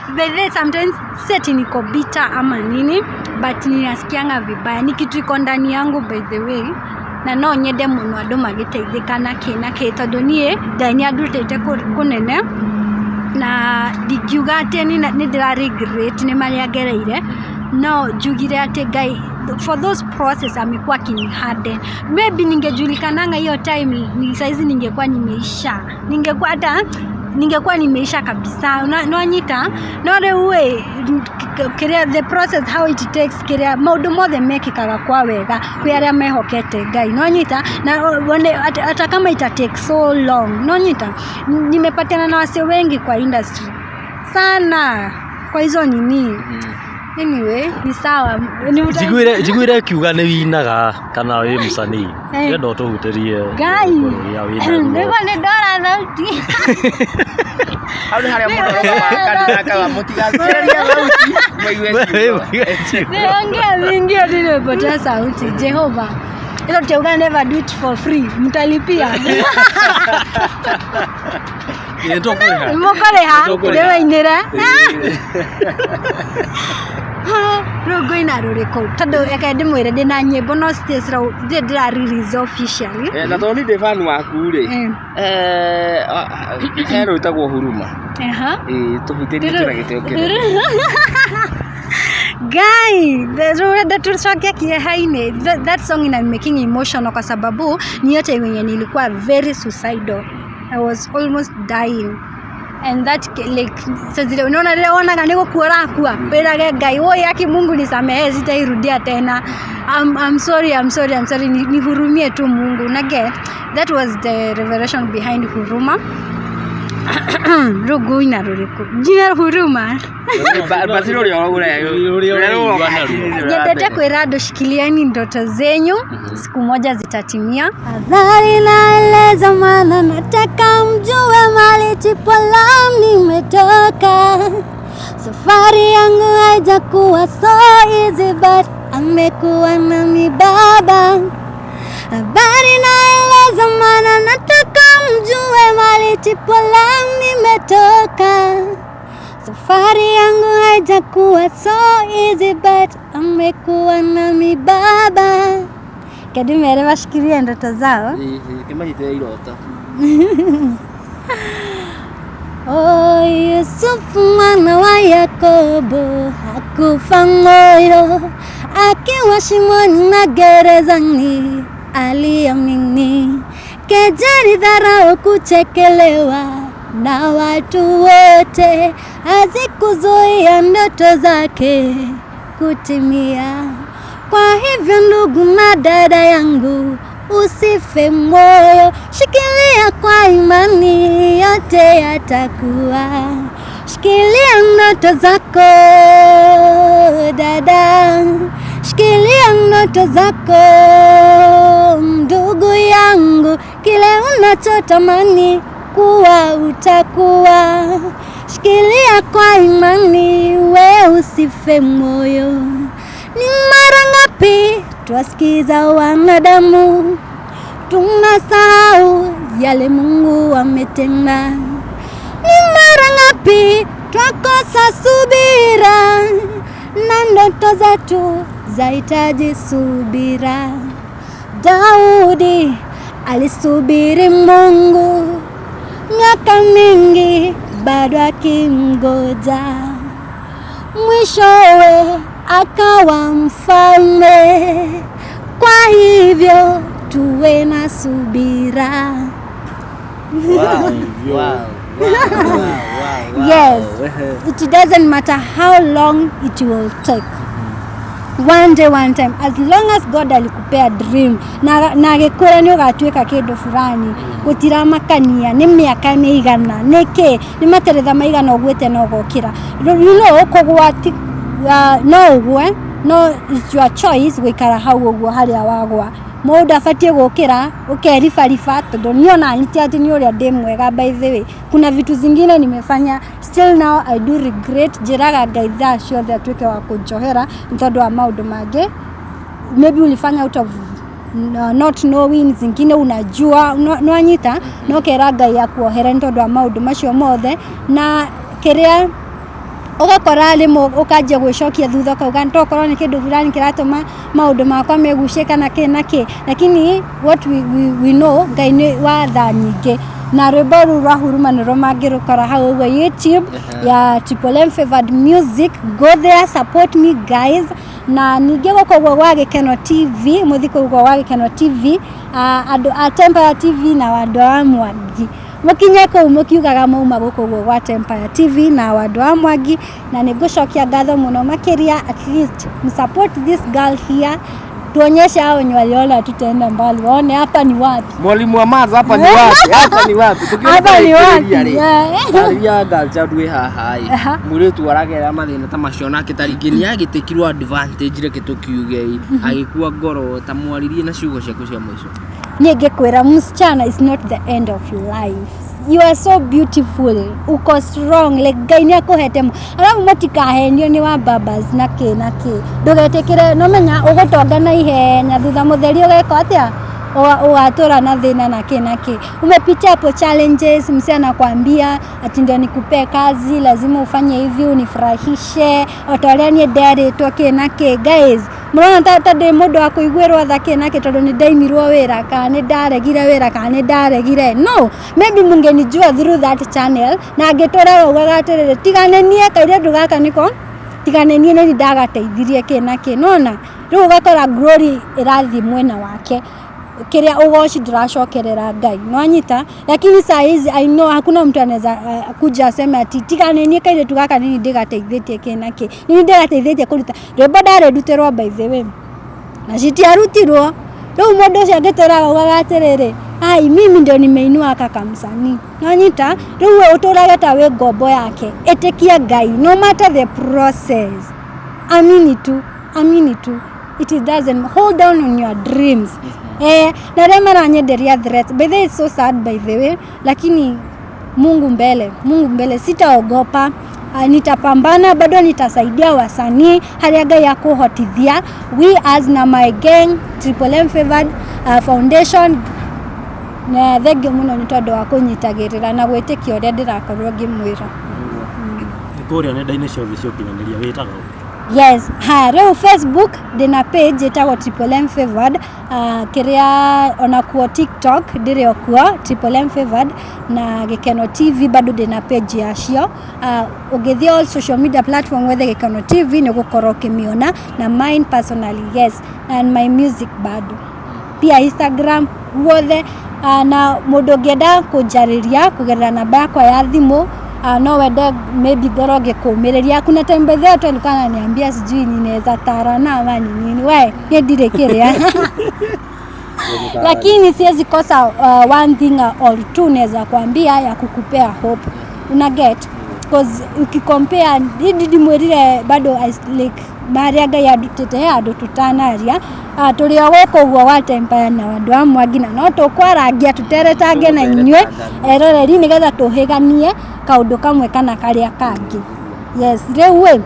but then sometimes set niko bitter ama nini but ninasikianga vibaya ni kitu iko ndani yangu by the way na no nyende muno andu magiteithikana kina tondu nie ndani andutete kunene na digiuga ati ni ndira regret ni mali agereire no jugire ati guy for those process amekuwa kinihade maybe ningejulikananga hiyo time ni saizi ningekuwa nimeisha kabisa no anyita no the way the process how it takes maundu mothe mekikaga kwa wega kwi aria mehokete Ngai no anyita na hata kama ita take so long no anyita nimepatana na wase wengi kwa industry sana kwa hizo nini anyway ni sawa jiguire kiuga ni winaga kana wi musanii ndo tuhutirie Ngai ndiko ni dola thauti Auna haria mundu akawa mutigaceria thauti Niongea mingi nilipoteza sauti Jehova ilo teuga never do it for free mtalipia Mokore inira Rogo ina ruriko tado ekadimwire ndina nyimbo no stage ra ndira release officially na toni de fan waku ri hero itagwo huruma tuhutirie kira gitokere Guy, the tulichokia kiehaine that song ina making emotional kwa sababu ni yote yenye nilikuwa very suicidal. I was almost dying. And that like sasa unaona leo ona niko kuorakua bila Ngai wewe yake Mungu nisamehe sitairudia tena. I'm sorry nihurumie tu Mungu na get that was the revelation behind huruma. Rogo ina ruriko jina huruma basi Nyendete kwira andu shikiliani ndoto zenyu siku moja zitatimia. Hadhari naeleza maana nataka mjue mali Tipolam nimetoka. Safari yangu haijakuwa so easy but amekuwa nami baba. Habari naeleza maana nataka mjue mali Tipolam nimetoka. Safari yangu haijakuwa so easy but amekuwa nami baba. Kadimere washikilia ndoto zao. Imagine irota. Oh Yusufu mwana wa Yakobo hakufa moyo akiwa shimoni na gerezani aliamini. Kejeli, dharau, kuchekelewa na watu wote hazikuzuia ndoto zake kutimia. Kwa hivyo ndugu na dada yangu, usife moyo, shikilia kwa imani, yote yatakuwa. Shikilia ndoto zako dada, shikilia ndoto zako ndugu yangu, kile unachotamani kuwa utakuwa. Shikilia kwa imani, we usife moyo. Ni mara ngapi twasikiza wanadamu tunasahau yale Mungu ametenda. Ni mara ngapi twakosa subira, na ndoto zetu zahitaji subira. Daudi alisubiri Mungu miaka mingi, bado akimgoja, mwishowe akawa mfalme. Kwa hivyo tuwe na subira. Yes, it doesn't matter how long it will take. One day, one time, as long as God alikupea dream na agekora ni ugatweka kindu fulani, gutira makania ni miaka migana niki ni materetha maigana ogwete no gokira, you know kugwati no gwe no, it's your choice gwikara hau ogwo haria wagwa. Mundu afatie gukira ukerifarifa tondu niona niti ati ni uria ndi mwega. By the way, kuna vitu zingine nimefanya, still now I do regret. Jiraga gaitha ciothe atuike wa kunjohera ntondu wa maundu mange maybe ulifanya out of not knowing, zingine unajua no anyita no kera ngai ya kuohera ntondu wa maundu macio mothe, na kiria ugakora rimo ukaje gwicokia thutha kauga ntokorwo ni kindu fulani kiratuma maundu makwa megucika na ki, lakini what we know ngai ni wa tha nyingi. Na rwimbo ru rwa huruma ni romangirukora hau gwa YouTube ya Triple Favored Music. Go there, support me guys. Na ninge gukogwo gwa Gekeno TV, muthiko gwa Gekeno TV, andu a Tempire TV na wandu wa Mwangi mukinye ko mukiugaga mauma gukogwo gwa Tempire TV na wandu wa Mwangi, na nigucokia ngatho muno makiria. At least support this girl here, tuonyeshe hao nyaliona tutaenda mbali, waone hapa ni wapi. Mwalimu wa maza hapa ni wapi? Hapa ni wapi? Hapa ni wapi? Ya galcha dwe haha muri tu waragera mathina ta macio nake taringini agitikirwo advantage reke tukiuge agikuwa ngoro ta mwaririe na ciugo ciaku cia mwico. Nienge kwira msichana is not the end of life. You are so beautiful, uko strong, like gaini akohete mu. Alafu matikahenio ni wa babas na ki ndugetekire no menya ugutonga na ihenya thutha mutheri ugeko atia ugatura na thina na ki. Umepitia hapo challenges, msee anakuambia ati ndio nikupe kazi lazima ufanye hivi unifurahishe, otoria ni dare to ki guys. Murona tata de mundu akuigwirwa thake nake tondu ni ndaimirwo wira ka ni ndaregire wira ka ni ndaregire. No, maybe mungenijua through that channel na ngetora ugatirire tiganenie kaire ndugaka niko tiganenie ni ndagateithirie ki nona riu ugakora glory irathi mwena wake kiria ugoci ndiracokerera ngai no anyita. Lakini saa hizi I know hakuna mtu anaweza kuja aseme ati tiganenie kaire tugaka nini ndigateithitie ki nini ndigateithitie kuruta rwimbo ndarerutirwo by the way na citiarutirwo. Riu mundu ucio angitoraga ugatirire ai mimi ndio nimeinua kaka msanii no anyita. Riu uturage ta we ngombo yake, etikia ngai no matter the process. Amini tu it doesn't hold down on your dreams. Na rema na nyenderia threats. By the way, it's so sad by the way, lakini Mungu mbele sitaogopa. Nitapambana, bado nitasaidia wasanii haria ngai ya kuhotithia. We as na my gang Triple Favored Foundation na thenge muno ni tondu wa kunyitagirira na gwitikia uria ndirakorwo ngimwira. Ngoria nenda-ini ciothe cia ukinyanĩria witaga. Yes, reu Facebook dina page itago Triple Favored, kiria ona kuo TikTok ndirio kuo Triple Favored, na Gekeno TV bado dina page yacio. Ugithia all social media platform whether Gekeno TV ni gukoro kimiona, na mine personally yes, and my music bado pia Instagram wothe. Na mundu ngenda kujariria kugerera namba yakwa ya thimu, no wende maybe goroge kumireria. Kuna time by the way alikuwa niambia sijui ninaweza tara na amani nini we ndire kiria lakini siwezi kosa one thing or two naweza kuambia ya kukupea hope, una get, because ukicompare didi mwirire bado like bariaga ya dutete andu tutanaria tulio goko gwo wa Tempire na wandu wa Mwangi na no tukwaragia tuteretange na inywe eroreri nigetha tuhiganie kaundu kamwe kana karia kangi. Yes, riu we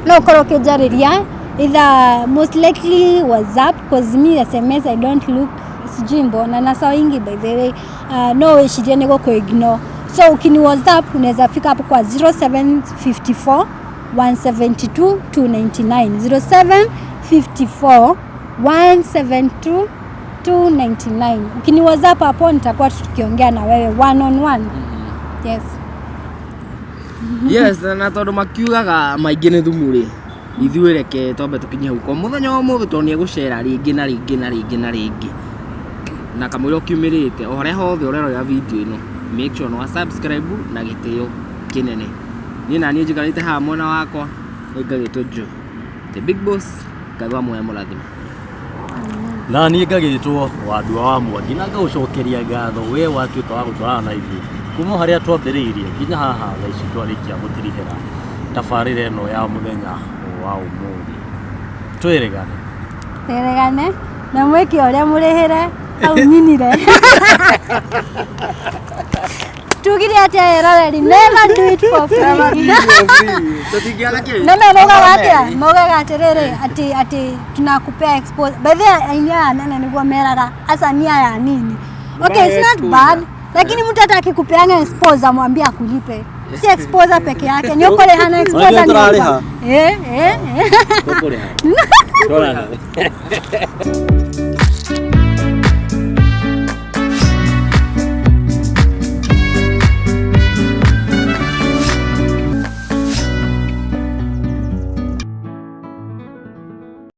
no koroke jariria either most likely WhatsApp, because me SMS I don't look sijui mbona na sawa ingi by the way no way shidie nego ko ignore. So ukini WhatsApp unaweza fika hapo kwa 0754 172 299 0754 172 299. Ukini WhatsApp hapo nitakuwa tukiongea na wewe one on one. Yes. Yes, na tondu makiugaga maingi ni thumu ri ithuĩ reke twambe tukinye huko muthenya wa mũthĩ tondũ nĩegũcera rĩngĩ na rĩngĩ na rĩngĩ na rĩngĩ na kamũira ũkiumĩrĩte o harĩa hothe ũrerorera video ĩno make sure no subscribe na gĩtĩo kĩnene. Niĩ na niĩ njikarĩte haha mwena wakwa ngagĩtwo Joe the big boss Ngai muoya mũrathime. Na niĩ ngagĩtwo Wandua wa Mwangi na ngagũcokeria ngatho we watuĩka wa gũtwarana na ithuĩ kuma harĩa twambĩrĩirie nginya haha thaa ici twarĩkia gũtirihĩra tabarĩra ĩno ya mũthenya wa ũmũthĩ. Twĩrĩgane na mwĩke ũrĩa mũrĩhĩre au nyinire. Tugire atia eroreri never do it for free. Moga atiriri ati tunakupea expose. By the way ainia nene niguo meraga asa nia ya nini. Okay, it's not bad. Lakini mtu atakikupeanga expose amwambia akulipe. Si expose peke yake. Ni ukole hana expose ni. Kokole. Tola.